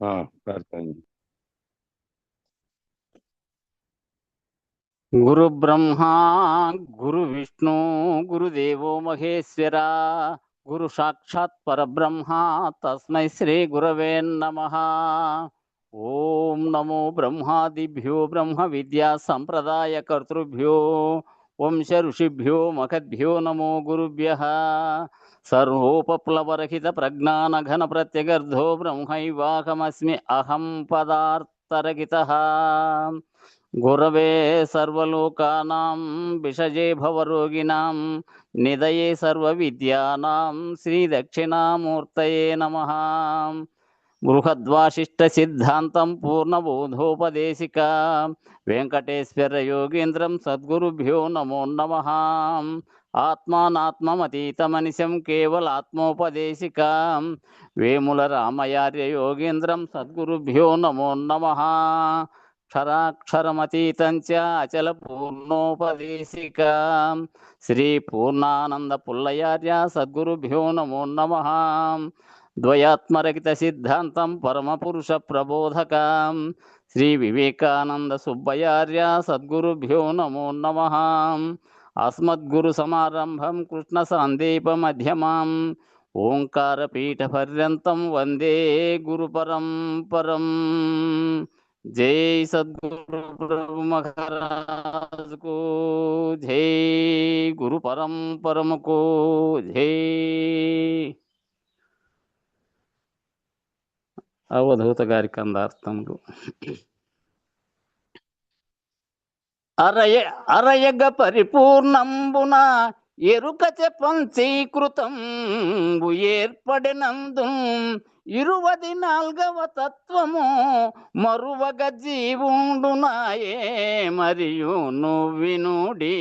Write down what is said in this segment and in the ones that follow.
हाँ करता हूँ। गुरु ब्रह्मा गुरु विष्णु गुरुदेवो महेश्वरा गुरु साक्षात् परब्रह्मा तस्मै श्री गुरवे नमः। ओम नमो ब्रह्मादिभ्यो ब्रह्म विद्या संप्रदाय कर्तृभ्यो वंश ऋषिभ्यो मखद्भ्यो नमो गुरुभ्यः। सर्वोपप्लवरहित प्रज्ञान घन प्रत्यगर्धो ब्रह्मैवाहमस्मि अहं पदार्थरहितः। गुरवे सर्वलोकानां विषजे भवरोगिणां निधये सर्वविद्यानां श्रीदक्षिणामूर्तये नमः। बृहद्वासिष्ठसिद्धान्तं पूर्णबोधोपदेशिका वेङ्कटेश्वर योगीन्द्रं सद्गुरुभ्यो नमो नमः। आत्मानात्ममतीतमनिशं केवलात्मोपदेशिकां वेमुल रामयार्य योगीन्द्रं सद्गुरुभ्यो नमो नमः। क्षराक्षरमतीतं च अचलपूर्णोपदेशिकां श्रीपूर्णानन्दपुल्लयार्य सद्गुरुभ्यो नमो नमः। द्वयात्मरहितसिद्धान्तं परमपुरुषप्रबोधकां श्रीविवेकानन्दसुब्बयार्य सद्गुरुभ्यो नमो नमः। अस्मद्गुरुसमारम्भं कृष्णसान्दीपमध्यमाम् ओङ्कारपीठपर्यन्तं वन्दे गुरुपरम्परम्। जय सद्गुरु प्रभु महाराज को जय। गुरु परम को जय। అవధూత గారి కందార్థములు అరయగ పరిపూర్ణంబున ఎరుకచ పంచీకృతం ఏర్పడినందు 24వ తత్వము మరువగ జీవుండునాయే మరియు వినుడి.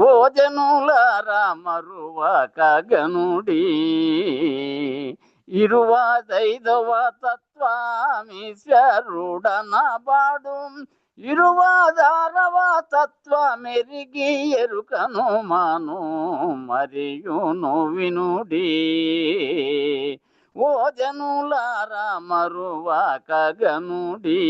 ఓ జనులారా మరువక గనుడి 25వ తత్వమీశ్వరుడనబాడు 26వ తత్వమెరిగి ఎరుకను మాను మరియును వినుడి. ఓ జనులారా మరువక గనుడి.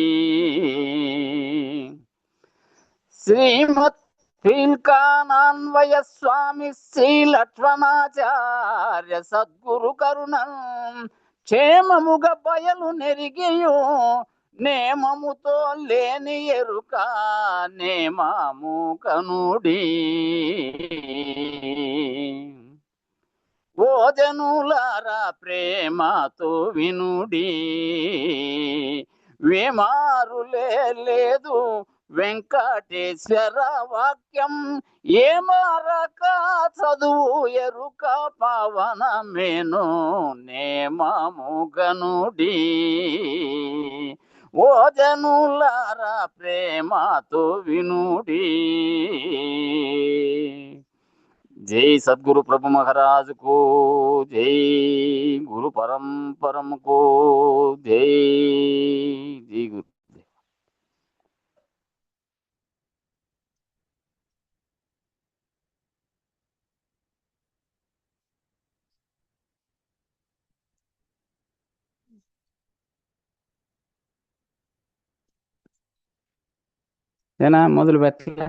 శ్రీమత్ ఫీల్కానాన్వయ స్వామి శ్రీ లక్ష్మణాచార్య సద్గురు కరుణం క్షేమముగ బయలు నెరిగియు నేమముతో లేని ఎరుక నేమము కనుడి. ఓ జనులారా ప్రేమతో వినుడి. వేమారులే లేదు వెంకటేశ్వర వాక్యం ఏమారక చదువు ఎరుక పవనమేను నేమము గనుడి. ఓ జనులారా ప్రేమతో వినుడి. जय सद्गुरु प्रभु महाराज को जय। गुरु परम को जय। जय गुरु। ఏనా మొదలు పెట్టలే.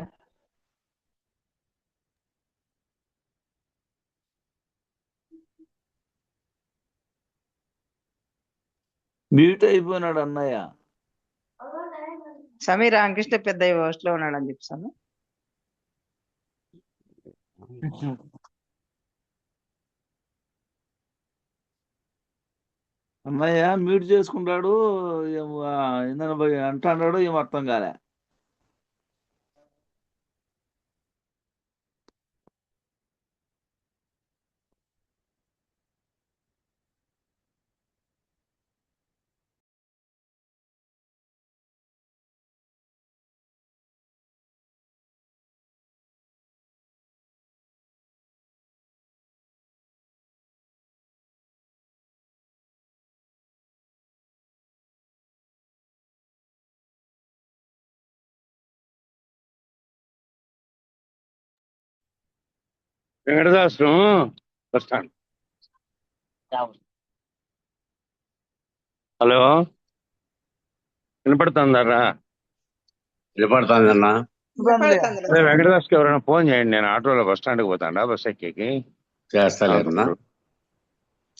మ్యూట్ అయిపోయినాడు అన్నయ్య. సమీర్ రామకృష్ణ పెద్దయ్య హోస్ట్ లో ఉన్నాడని చెప్తాను. అన్నయ్య మ్యూట్ చేసుకుంటాడు, ఇందాక అంటాడు, ఏం అర్థం కాలే. వెంకటదాసు వస్తాను. హలో, వినపడుతుందరా? వినపడుతుందన్నా. అదే వెంకటదాస్కి ఎవరైనా ఫోన్ చేయండి. నేను ఆటోలో బస్ స్టాండ్కి పోతాడా, బస్ ఎక్కి చేస్తలేదన్నా.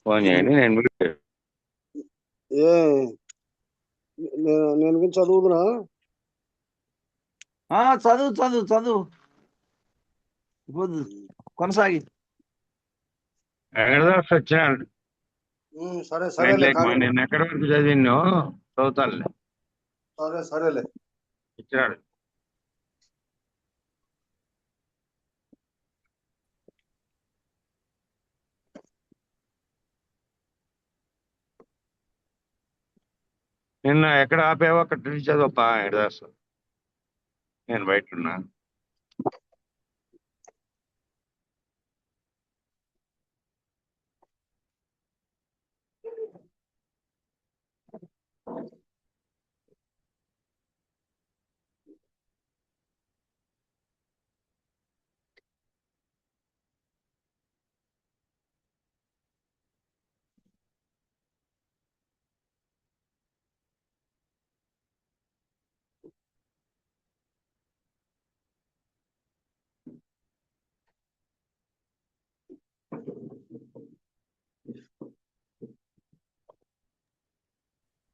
ఫోన్ చేయండి. నేను ఏ నేను గురించి చదువుతున్నా. చదువు చదువు చదువు కొనసాగి. వెంకటదాస్ వచ్చినాడు. సరే సరేలే కానీ నేను ఎక్కడి వరకు చదివినో చదువుతానులే. సరేలే. ఇచ్చినాడు. నిన్న ఎక్కడ ఆపేవో అక్కడ నుంచి చదువుపా వెంకటదాస్. నేను బయట ఉన్నా.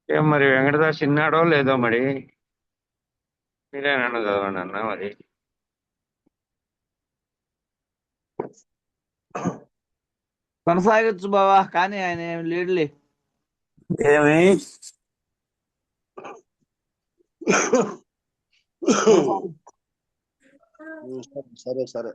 ఏం మరి వెంకటదాస్ విన్నాడో లేదో మరి. మీరేనన్నా చదవండి అన్న మరి. కొనసాగచ్చు బావా, కానీ ఆయన ఏం లేడులే. ఏమి సరే సరే.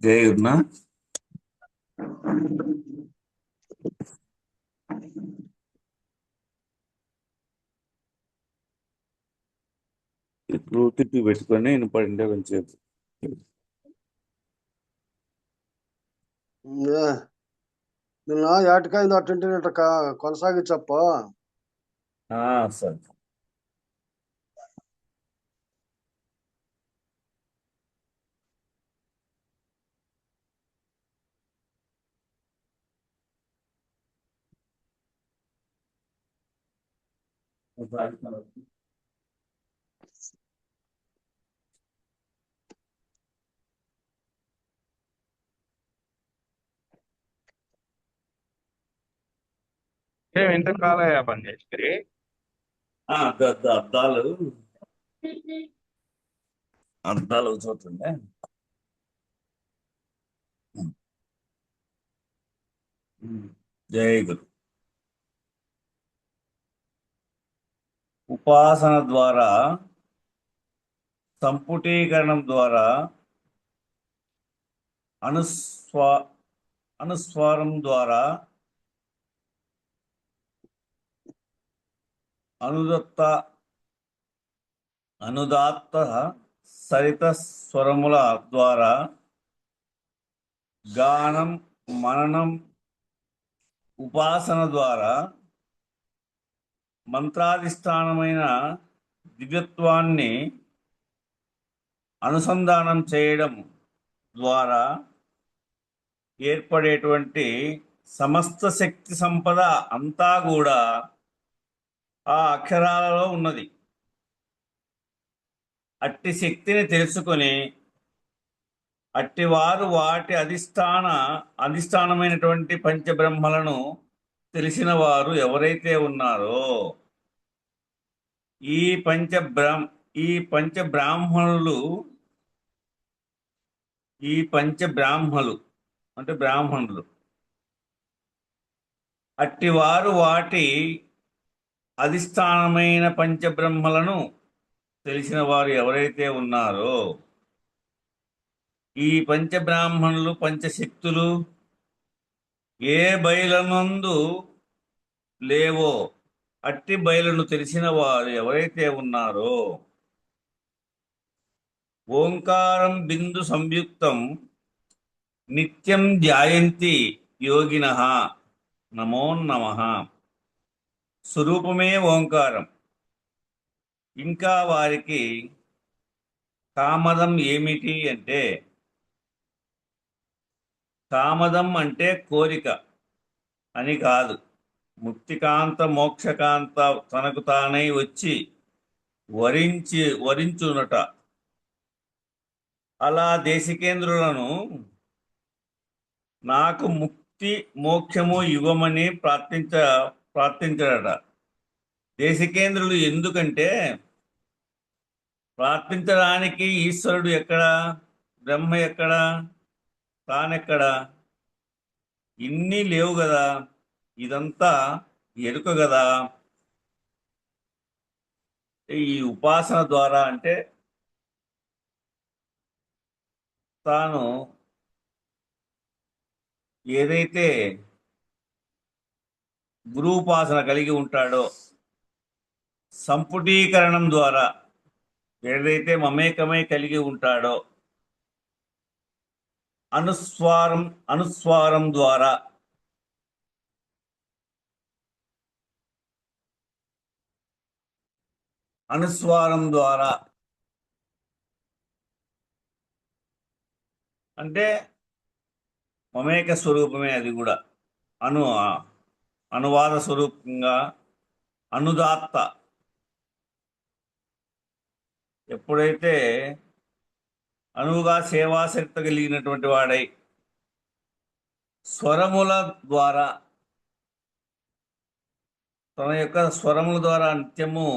జయన్నా ఇప్పుడు తిప్పి పెట్టుకొని వినపడిండే కొంచెం. నిన్న ఏటకైంది అట్టుంటే కొనసాగించప్ప. సరే. ఏం ఇంత కాలయా పని చేసి అద్దాలు అద్దాలు చోటుండే. జయ గురు. ఉపాసన ద్వారా, సంపుటీకరణం ద్వారా, అనుస్వారం ద్వారా, అనుదాత్త సరిత స్వరముల ద్వారా, గానం, మననం, ఉపాసన ద్వారా మంత్రాధిష్టానమైన దివ్యత్వాన్ని అనుసంధానం చేయడం ద్వారా ఏర్పడేటువంటి సమస్త శక్తి సంపద అంతా కూడా ఆ అక్షరాలలో ఉన్నది. అట్టి శక్తిని తెలుసుకొని అట్టివారు వాటి అధిష్టానమైనటువంటి పంచబ్రహ్మలను తెలిసిన వారు ఎవరైతే ఉన్నారో ఈ పంచబ్రాహ్మణులు అంటే బ్రాహ్మణులు, అట్టివారు వాటి అధిష్టానమైన పంచబ్రహ్మలను తెలిసిన వారు ఎవరైతే ఉన్నారో ఈ పంచబ్రాహ్మణులు, పంచశక్తులు ఏ బయలనందు లేవో అట్టి బయలును తెలిసిన వారు ఎవరైతే ఉన్నారో ఓంకారం బిందు సంయుక్తం నిత్యం ధ్యాయంతి యోగినః నమో నమః. స్వరూపమే ఓంకారం. ఇంకా వారికి కామదం ఏమిటి అంటే, కామదం అంటే కోరిక అని కాదు, ముక్తికాంత మోక్షకాంత తనకు తానై వచ్చి వరించునట. అలా దేశికేంద్రులను నాకు ముక్తి మోక్షము ఇవ్వమని ప్రార్థించడట. దేశికేంద్రులు ఎందుకంటే ప్రార్థించడానికి ఈశ్వరుడు ఎక్కడ, బ్రహ్మ ఎక్కడ, తానెక్కడ, ఇన్ని లేవు కదా, ఇదంతా ఎరుక కదా. ఈ ఉపాసన ద్వారా అంటే తాను ఏదైతే గురూపాసన కలిగి ఉంటాడో, సంపుటీకరణం ద్వారా ఏదైతే మమేకమై కలిగి ఉంటాడో, అనుస్వారం ద్వారా అంటే మమేక స్వరూపమే, అది కూడా అనువాద స్వరూపంగా అనుదాత్త. ఎప్పుడైతే అనువుగా సేవాశక్తి కలిగినటువంటి వాడై స్వరముల ద్వారా, తన యొక్క స్వరముల ద్వారా నిత్యము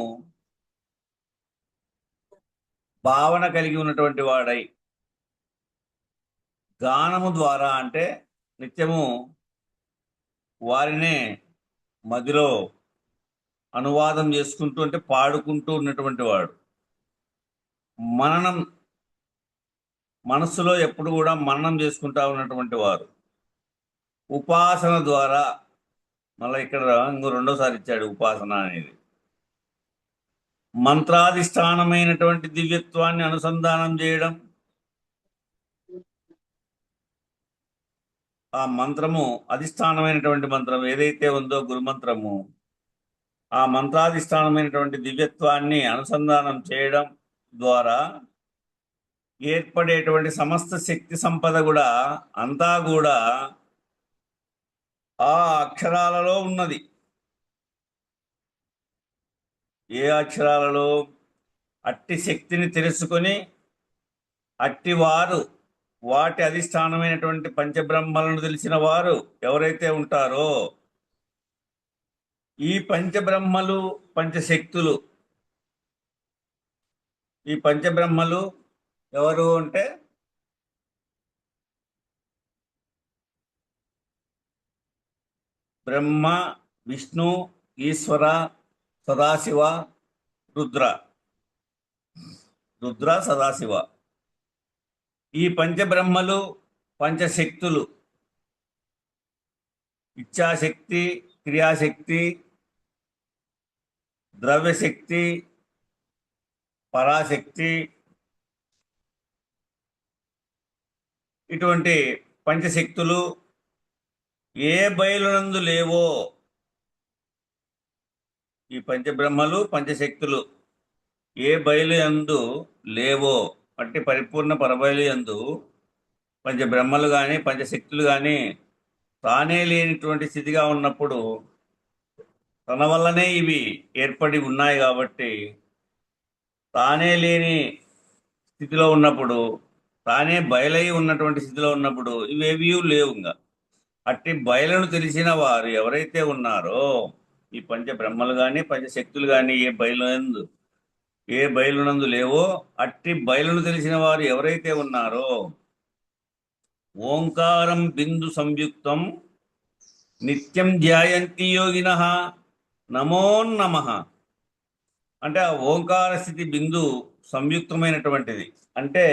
భావన కలిగి ఉన్నటువంటి వాడై, గానము ద్వారా అంటే నిత్యము వారినే మదిలో అనువాదం చేసుకుంటూ, అంటే పాడుకుంటూ ఉన్నటువంటి వాడు. మనస్సులో ఎప్పుడు కూడా మననం చేసుకుంటా ఉన్నటువంటి వారు. ఉపాసన ద్వారా, మళ్ళీ ఇక్కడ ఇంకో రెండోసారి ఇచ్చాడు ఉపాసన అనేది, మంత్రాధిష్టానమైనటువంటి దివ్యత్వాన్ని అనుసంధానం చేయడం. ఆ మంత్రము, అధిష్టానమైనటువంటి మంత్రం ఏదైతే ఉందో గురుమంత్రము, ఆ మంత్రాధిష్టానమైనటువంటి దివ్యత్వాన్ని అనుసంధానం చేయడం ద్వారా ఏర్పడేటువంటి సమస్త శక్తి సంపద కూడా అంతా కూడా ఆ అక్షరాలలో ఉన్నది. ఏ అక్షరాలలో? అట్టి శక్తిని తెలుసుకొని అట్టి వారు, వాటి అధిష్టానమైనటువంటి పంచబ్రహ్మలను తెలిసిన వారు ఎవరైతే ఉంటారో, ఈ పంచబ్రహ్మలు, పంచశక్తులు, ఈ పంచబ్రహ్మలు ఎవరు అంటే బ్రహ్మ, విష్ణు, ఈశ్వర, సదాశివ, రుద్ర, సదాశివ. ఈ పంచబ్రహ్మలు, పంచశక్తులు, ఇచ్ఛాశక్తి, క్రియాశక్తి, ద్రవ్యశక్తి, పరాశక్తి, ఇటువంటి పంచశక్తులు ఏ బయలునందు లేవో, ఈ పంచబ్రహ్మలు, పంచశక్తులు ఏ బయలు యందు లేవో, అట్టి పరిపూర్ణ పరబయలు యందు పంచబ్రహ్మలు కానీ, పంచశక్తులు కానీ తానే లేనిటువంటి స్థితిగా ఉన్నప్పుడు, తన వల్లనే ఇవి ఏర్పడి ఉన్నాయి కాబట్టి, తానే లేని స్థితిలో ఉన్నప్పుడు, తానే బయలై ఉన్నటువంటి స్థితిలో ఉన్నప్పుడు ఇవేవీ లేవు. ఇంకా అట్టి బయలును తెలిసిన వారు ఎవరైతే ఉన్నారో, ఈ పంచబ్రహ్మలు కానీ, పంచశక్తులు కానీ ఏ బయలునందు లేవో, అట్టి బయలును తెలిసిన వారు ఎవరైతే ఉన్నారో, ఓంకారం బిందు సంయుక్తం నిత్యం ధ్యాయంతి యోగినః నమో నమః. అంటే ఆ ఓంకార స్థితి బిందు సంయుక్తమైనటువంటిది. అంటే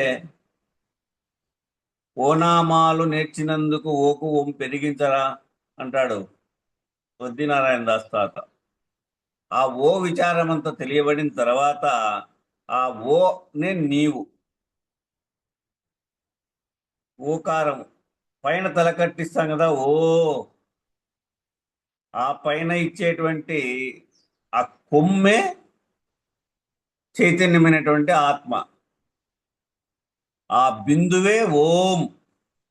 ఓనామాలు నేర్చినందుకు ఓకు ఓం పెరిగించరా అంటాడు వద్దినారాయణ దాస్ తాత. ఆ ఓ విచారం అంతా తెలియబడిన తర్వాత ఆ ఓనే నీవు, ఓకారం పైన తలకట్టిస్తాం కదా, ఓ ఆ పైన ఇచ్చేటువంటి ఆ కొమ్మే చైతన్యమైనటువంటి ఆత్మ. ఆ బిందువే ఓం.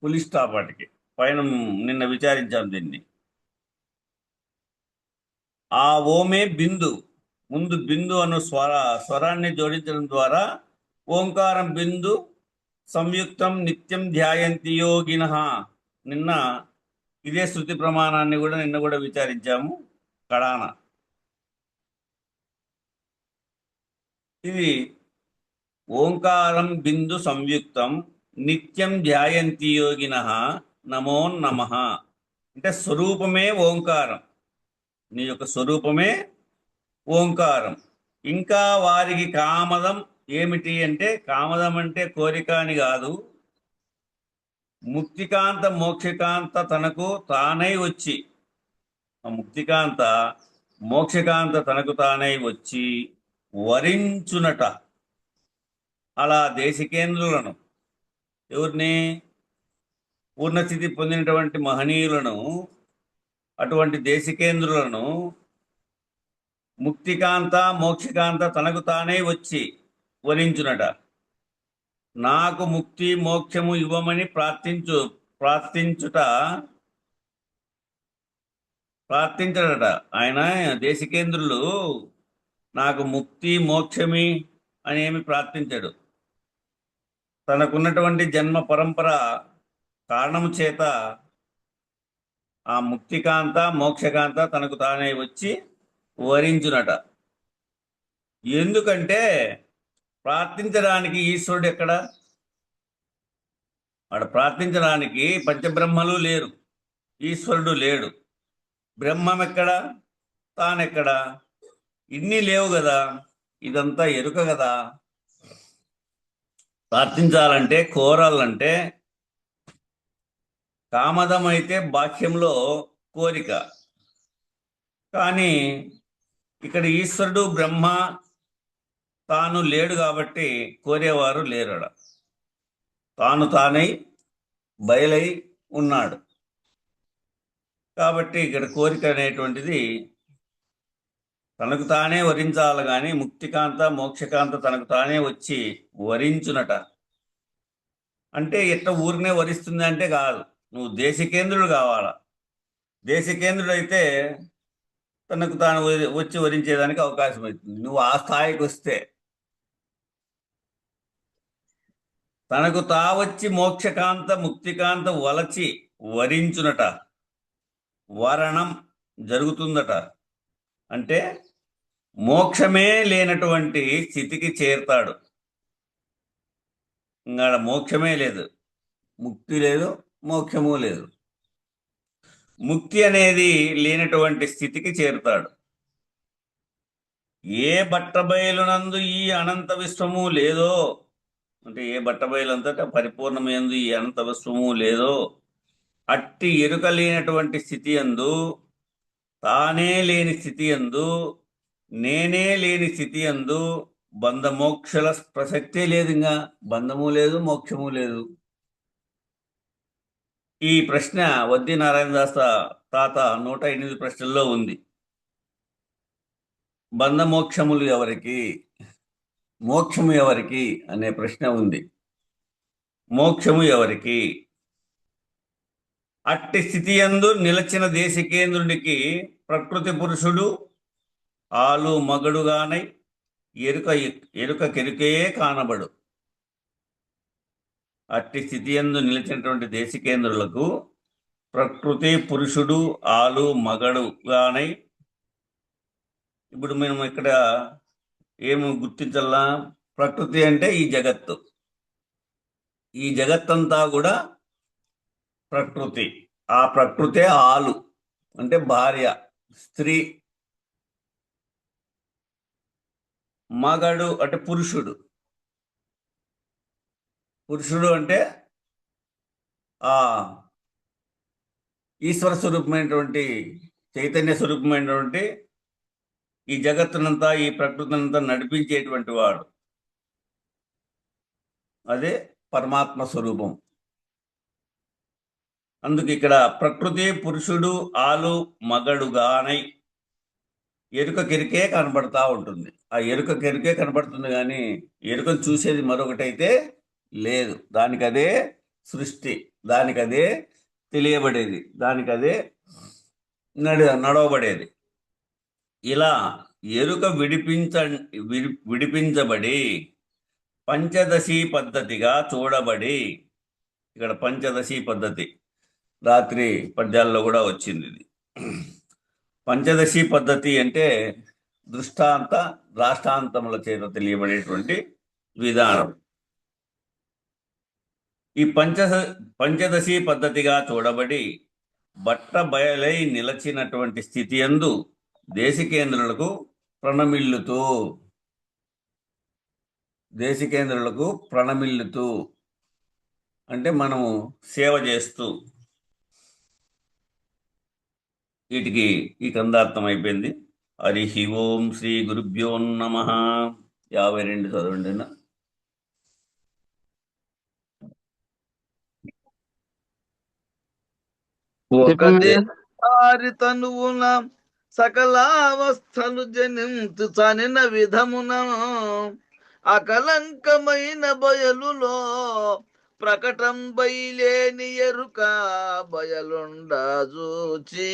పులి స్టాప్ వాటికి పైన నిన్న విచారించాం దీన్ని. ఆ ఓమే బిందు. ముందు బిందు అను స్వరాన్ని జోడించడం ద్వారా ఓంకారం బిందు సంయుక్తం నిత్యం ధ్యాయంతి యోగినః. నిన్న ఇదే శృతి ప్రమాణాన్ని కూడా నిన్న కూడా విచారించాము కడాన. ఇది ఓంకారం బిందు సంయుక్తం నిత్యం ధ్యాయంతి యోగినః నమో నమః. అంటే స్వరూపమే ఓంకారం, నీ యొక్క స్వరూపమే ఓంకారం. ఇంకా వారికి కామదం ఏమిటి అంటే, కామదం అంటే కోరిక అని కాదు, ముక్తికాంత మోక్షకాంత తనకు తానై వచ్చి, ఆ ముక్తికాంత మోక్షకాంత తనకు తానై వచ్చి వరించునట. అలా దేశికేంద్రులను, ఎవరిని? పూర్ణస్థితి పొందినటువంటి మహనీయులను, అటువంటి దేశికేంద్రులను ముక్తికాంత మోక్షకాంత తనకు తానే వచ్చి వరించునట. నాకు ముక్తి మోక్షము ఇవ్వమని ప్రార్థించడట. ఆయన దేశికేంద్రులు నాకు ముక్తి మోక్షమి అని ఏమి ప్రార్థించాడు. తనకున్నటువంటి జన్మ పరంపర కారణము చేత ఆ ముక్తికాంత మోక్షకాంత తనకు తానే వచ్చి వరించునట. ఎందుకంటే ప్రార్థించడానికి ఈశ్వరుడు ఎక్కడ? వాడు ప్రార్థించడానికి పంచబ్రహ్మలు లేరు, ఈశ్వరుడు లేడు. బ్రహ్మం ఎక్కడ? తానెక్కడ? ఇన్ని లేవు కదా, ఇదంతా ఎరుక కదా. ప్రార్థించాలంటే, కోరాలంటే కామదం అయితే బాహ్యంలో కోరిక, కానీ ఇక్కడ ఈశ్వరుడు బ్రహ్మ తాను లేడు కాబట్టి కోరేవారు లేరడ. తాను తానై బయలై ఉన్నాడు కాబట్టి ఇక్కడ కోరిక అనేటువంటిది తనకు తానే వరించాలి, కానీ ముక్తికాంత మోక్షకాంత తనకు తానే వచ్చి వరించునట. అంటే ఎట్లా ఊరినే వరిస్తుంది అంటే కాదు, నువ్వు దేశికేంద్రుడు కావాలా. దేశికేంద్రుడు అయితే తనకు తాను వచ్చి వరించేదానికి అవకాశం అవుతుంది. నువ్వు ఆ స్థాయికి వస్తే తనకు తా వచ్చి మోక్షకాంత ముక్తికాంత వలచి వరించునట. వరణం జరుగుతుందట అంటే మోక్షమే లేనటువంటి స్థితికి చేరుతాడు. ఇంకా మోక్షమే లేదు, ముక్తి లేదు, మోక్షము లేదు. ముక్తి అనేది లేనటువంటి స్థితికి చేరుతాడు. ఏ బట్టబయలునందు ఈ అనంత విశ్వము లేదో, అంటే ఏ బట్టబయలంతటా పరిపూర్ణమైందు ఈ అనంత విశ్వము లేదో, అట్టి ఎరుక లేనటువంటి స్థితి యందు, తానే లేని స్థితి యందు, నేనే లేని స్థితి యందు బంధమోక్షల ప్రసక్తే లేదు. ఇంకా బంధము లేదు, మోక్షము లేదు. ఈ ప్రశ్న వద్ది నారాయణదాస తాత 108 ప్రశ్నల్లో ఉంది. బంధమోక్షములు ఎవరికి, మోక్షము ఎవరికి అనే ప్రశ్న ఉంది. మోక్షము ఎవరికి? అట్టి స్థితి యందు నిలచిన దేశికేంద్రునికి ప్రకృతి పురుషుడు ఆలు మగడుగానై ఎరుక కెరుకే కానబడు. అట్టి స్థితి యందు నిలిచినటువంటి దేశికేంద్రులకు ప్రకృతి పురుషుడు ఆలు మగడుగానై. ఇప్పుడు మేము ఇక్కడ ఏమి గుర్తించాలా? ప్రకృతి అంటే ఈ జగత్తు, ఈ జగత్తంతా కూడా ప్రకృతి. ఆ ప్రకృతే ఆలు అంటే భార్య, స్త్రీ. మగడు అంటే పురుషుడు. పురుషుడు అంటే ఆ ఈశ్వర స్వరూపమైనటువంటి చైతన్య స్వరూపమైనటువంటి ఈ జగత్తునంతా ఈ ప్రకృతినంతా నడిపించేటువంటి వాడు, అదే పరమాత్మ స్వరూపం. అందుకు ఇక్కడ ప్రకృతి పురుషుడు ఆలు మగడుగానై ఎరుక కెరికే కనబడతా ఉంటుంది. ఆ ఎరుక కెరికే కనబడుతుంది కానీ ఎరుకను చూసేది మరొకటైతే లేదు. దానికదే సృష్టి, దానికదే తెలియబడేది, దానికదే నడవబడేది. ఇలా ఎరుక విడిపించబడి పంచదశి పద్ధతిగా చూడబడి, ఇక్కడ పంచదశి పద్ధతి రాత్రి పద్యాల్లో కూడా వచ్చింది. ఇది పంచదశి పద్ధతి అంటే దృష్టాంత రాష్ట్రాంతముల చేత తెలియబడేటువంటి విధానం. ఈ పంచదశి పద్ధతిగా చూడబడి బట్ట బయలై నిలచినటువంటి స్థితి యందు దేశికేంద్రులకు ప్రణమిల్లుతూ అంటే మనము సేవ చేస్తూ, వీటికి ఈ కందార్థం అయిపోయింది. హరి ఓం శ్రీ గురుభ్యో నమః. 52 చదవండి. ఒక దేహారి తనువున సకలావస్థలు జనింతు చనిన విధమున అకలంకమైన బయలులో ప్రకటం బయలేని ఎరుక బయలుండా చూచి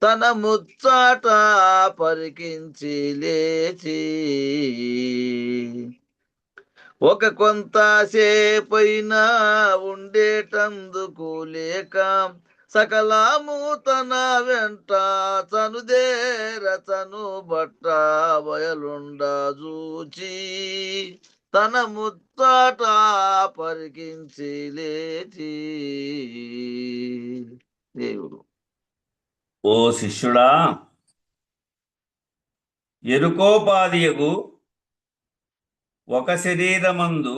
తన ముచ్చాట పరికించి లేచి ఒక కొంతసేపైనా ఉండేటందుకు లేక సకలము తన వెంట చను బట్ట బయలుండా చూచి తన ముచ్చాట పరికించి లేచి. దేవుడు ఓ శిష్యుడా, ఎరుకోపాదియగు ఒక శరీరమందు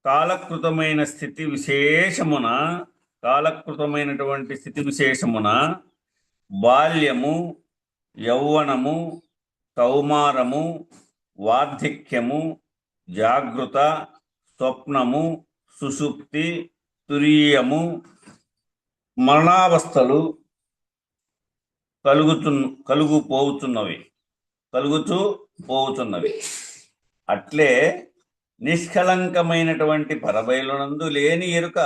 కాలకృతమైనటువంటి స్థితి విశేషమున బాల్యము, యౌవనము, కౌమారము, వార్ధక్యము, జాగృత, స్వప్నము, సుషుప్తి, తురీయము, మరణావస్థలు కలుగుతూ పోవుచున్నవి. అట్లే నిష్కలంకమైనటువంటి పరబయలునందు లేని ఎరుక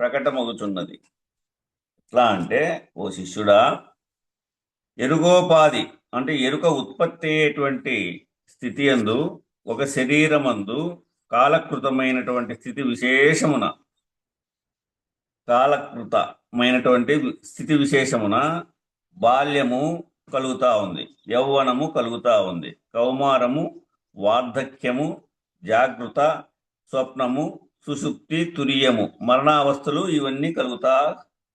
ప్రకటమగుతున్నది. ఎట్లా అంటే, ఓ శిష్యుడా, ఎరుగోపాధి అంటే ఎరుక ఉత్పత్తి అయ్యేటువంటి స్థితి యందు ఒక శరీరమందు కాలకృతమైనటువంటి స్థితి విశేషమున బాల్యము కలుగుతా ఉంది, యౌవనము కలుగుతా ఉంది, కౌమారము, వార్ధక్యము, జాగృత, స్వప్నము, సుషుప్తి, తురీయము, మరణావస్థలు ఇవన్నీ కలుగుతా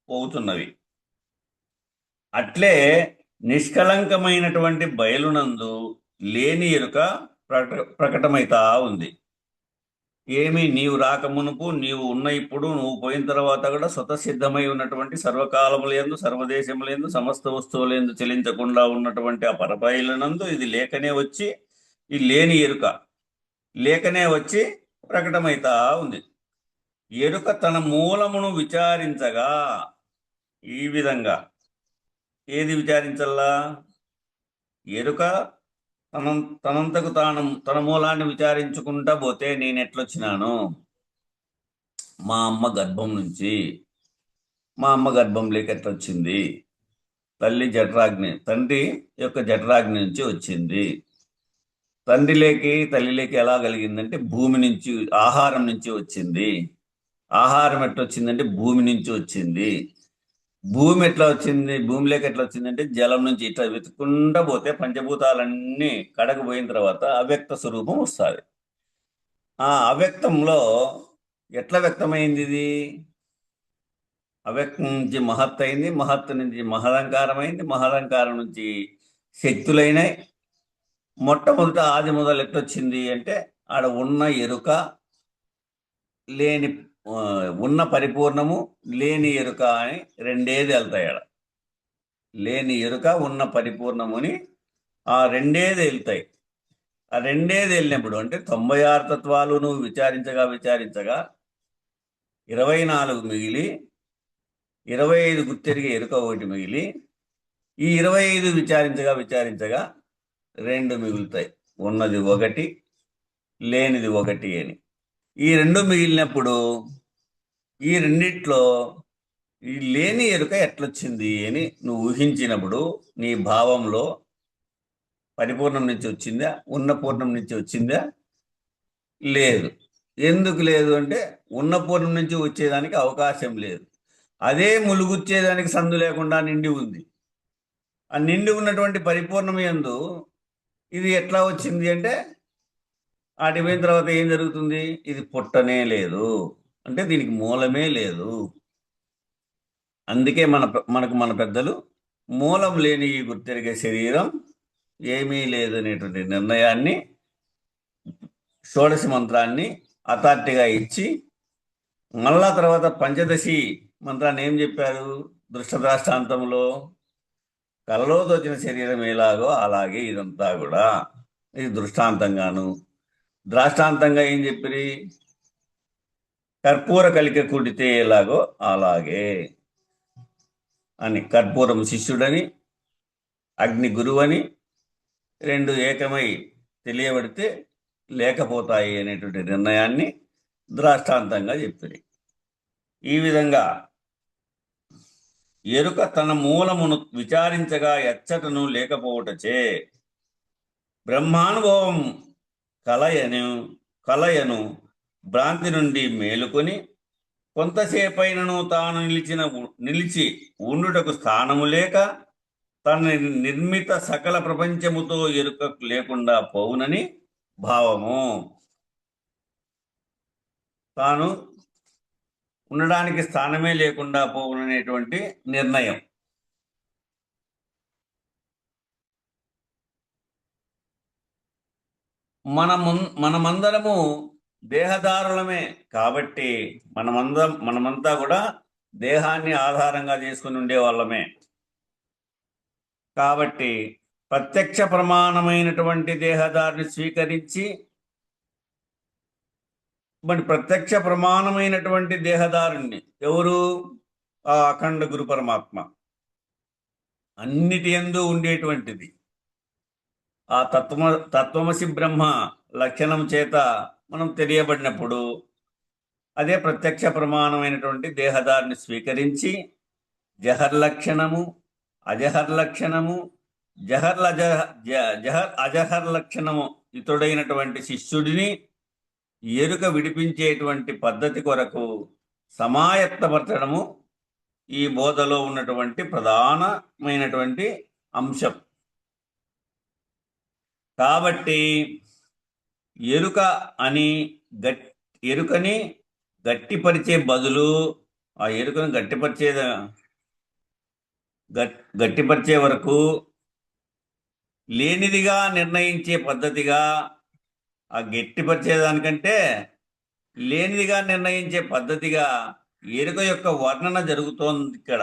పోతున్నవి. అట్లే నిష్కలంకమైనటువంటి బయలునందు లేని ఎరుక ప్రకటమైతా ఉంది. ఏమి నీవు రాకమునుపు, నీవు ఉన్న ఇప్పుడు, నువ్వు పోయిన తర్వాత కూడా స్వతసిద్ధమై ఉన్నటువంటి సర్వకాలములందు, సర్వదేశములందు, సమస్త వస్తువులందు చెలించకుండా ఉన్నటువంటి ఆ పరబయలునందు ఇది లేకనే వచ్చి, ఈ లేని ఎరుక లేకనే వచ్చి ప్రకటమైతా ఉంది. ఎరుక తన మూలమును విచారించగా, ఈ విధంగా ఏది విచారించల్లా? ఎరుక తనంతకు తాను తన మూలాన్ని విచారించుకుంటా పోతే, నేను ఎట్లొచ్చినాను? మా అమ్మ గర్భం నుంచి, మా అమ్మ గర్భంలోకి ఎట్లొచ్చింది? తండ్రి యొక్క జఠరాగ్ని నుంచి వచ్చింది. తల్లిలోకి ఎలా కలిగిందంటే భూమి నుంచి, ఆహారం నుంచి వచ్చింది. ఆహారం ఎట్లా వచ్చిందంటే భూమి నుంచి వచ్చింది. భూమి ఎట్లా వచ్చింది? భూమిలోకి ఎట్లా వచ్చిందంటే జలం నుంచి. ఇట్లా వెతుక్కుంటా పోతే పంచభూతాలన్నీ కడగపోయిన తర్వాత అవ్యక్త స్వరూపం వస్తుంది. ఆ అవ్యక్తంలో ఎట్లా వ్యక్తమైంది ఇది? అవ్యక్తం నుంచి మహత్ అయింది, మహత్తు నుంచి మహదంకారం అయింది, మహదంకారం నుంచి శక్తులైనాయి. మొట్టమొదట ఆది మొదలు ఎట్లొచ్చింది అంటే, ఆడ ఉన్న ఎరుక లేని, ఉన్న పరిపూర్ణము, లేని ఎరుక అని రెండేది వెళ్తాయి. ఆడ లేని ఎరుక, ఉన్న పరిపూర్ణముని ఆ రెండేది వెళ్తాయి. ఆ రెండేది వెళ్ళినప్పుడు అంటే 96 తత్వాలు నువ్వు విచారించగా 24 మిగిలి 25 గుర్తెరిగే ఎరుక ఒకటి మిగిలి ఈ 25 విచారించగా 2 మిగులుతాయి. ఉన్నది ఒకటి, లేనిది ఒకటి అని. ఈ 2 మిగిలినప్పుడు ఈ రెండిట్లో ఈ లేని ఎరుక ఎట్లొచ్చింది అని నువ్వు ఊహించినప్పుడు నీ భావంలో పరిపూర్ణం నుంచి వచ్చిందా, ఉన్న పూర్ణం నుంచి వచ్చిందా? లేదు. ఎందుకు లేదు అంటే ఉన్న పూర్ణం నుంచి వచ్చేదానికి అవకాశం లేదు. అదే ములుగుచ్చేదానికి సందు లేకుండా నిండి ఉంది. ఆ నిండి ఉన్నటువంటి పరిపూర్ణం యందు ఇది ఎట్లా వచ్చింది అంటే ఆడిపోయిన తర్వాత ఏం జరుగుతుంది? ఇది పుట్టనే లేదు, అంటే దీనికి మూలమే లేదు. అందుకే మన పెద్దలు మూలం లేని ఈ గుర్తెరిగే శరీరం ఏమీ లేదు అనేటువంటి నిర్ణయాన్ని, షోడశి మంత్రాన్ని అథారిటీగా ఇచ్చి మళ్ళా తర్వాత పంచదశి మంత్రాన్ని ఏం చెప్పారు? దృష్టద్రాష్టాంతంలో కలలో తోచిన శరీరం ఎలాగో అలాగే ఇదంతా కూడా. ఇది దృష్టాంతంగాను. ద్రాష్టాంతంగా ఏం చెప్పిరి? కర్పూర కలిక కుడితే ఎలాగో అలాగే అని. కర్పూరం శిష్యుడని, అగ్ని గురువని 2 ఏకమై తెలియబడితే లేకపోతాయి అనేటువంటి నిర్ణయాన్ని ద్రాష్టాంతంగా చెప్పింది. ఈ విధంగా ఎరుక తన మూలమును విచారించగా ఎచ్చటను లేకపోవటచే బ్రహ్మానుభవం కలయను భ్రాంతి నుండి మేలుకొని కొంతసేపైనను తాను నిలిచి ఉండుటకు స్థానము లేక తన నిర్మిత సకల ప్రపంచముతో ఎరుక లేకుండా పోవునని భావము. తాను ఉండడానికి స్థానమే లేకుండా పోవుననేటువంటి నిర్ణయం. మనమందరము దేహదారులమే కాబట్టి మనమంతా కూడా దేహాన్ని ఆధారంగా చేసుకుని ఉండేవాళ్ళమే. కాబట్టి ప్రత్యక్ష ప్రమాణమైనటువంటి దేహదారిని స్వీకరించి మరి ప్రత్యక్ష ప్రమాణమైనటువంటి దేహదారుణ్ణి ఎవరు? ఆ అఖండ గురు పరమాత్మ. అన్నిటి యందు ఉండేటువంటిది. ఆ తత్వమసి బ్రహ్మ లక్షణం చేత మనం తెలియబడినప్పుడు అదే ప్రత్యక్ష ప్రమాణమైనటువంటి దేహదారిని స్వీకరించి జహర్ లక్షణము, అజహర్ లక్షణము, జహర్ అజహర్ లక్షణము ఇతడైనటువంటి శిష్యుడిని ఎరుక విడిపించేటువంటి పద్ధతి కొరకు సమాయత్తపరచడము ఈ బోధలో ఉన్నటువంటి ప్రధానమైనటువంటి అంశం. కాబట్టి ఎరుకని గట్టిపరిచే బదులు ఆ ఎరుకను గట్టిపరిచే వరకు లేనిదిగా నిర్ణయించే పద్ధతిగా, ఆ గట్టిపరిచేదానికంటే లేనిదిగా నిర్ణయించే పద్ధతిగా ఎరుక యొక్క వర్ణన జరుగుతోంది ఇక్కడ.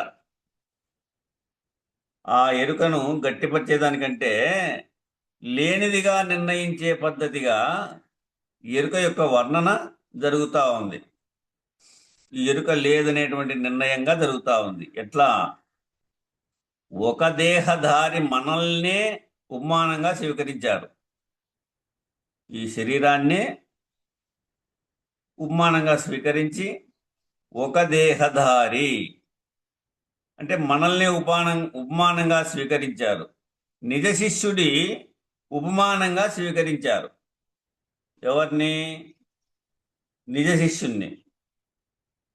ఆ ఎరుకను గట్టిపరిచేదానికంటే లేనిదిగా నిర్ణయించే పద్ధతిగా ఎరుక యొక్క వర్ణన జరుగుతూ ఉంది. ఈ ఎరుక లేదనేటువంటి నిర్ణయంగా జరుగుతూ ఉంది. ఎట్లా? ఒక దేహధారి మనల్నే ఉపమానంగా స్వీకరించారు. ఈ శరీరాన్నే ఉపమానంగా స్వీకరించి ఒక దేహధారి అంటే మనల్ని ఉపమానంగా స్వీకరించారు. నిజ శిష్యుడి ఉపమానంగా స్వీకరించారు. ఎవరిని? నిజ శిష్యుణ్ణి.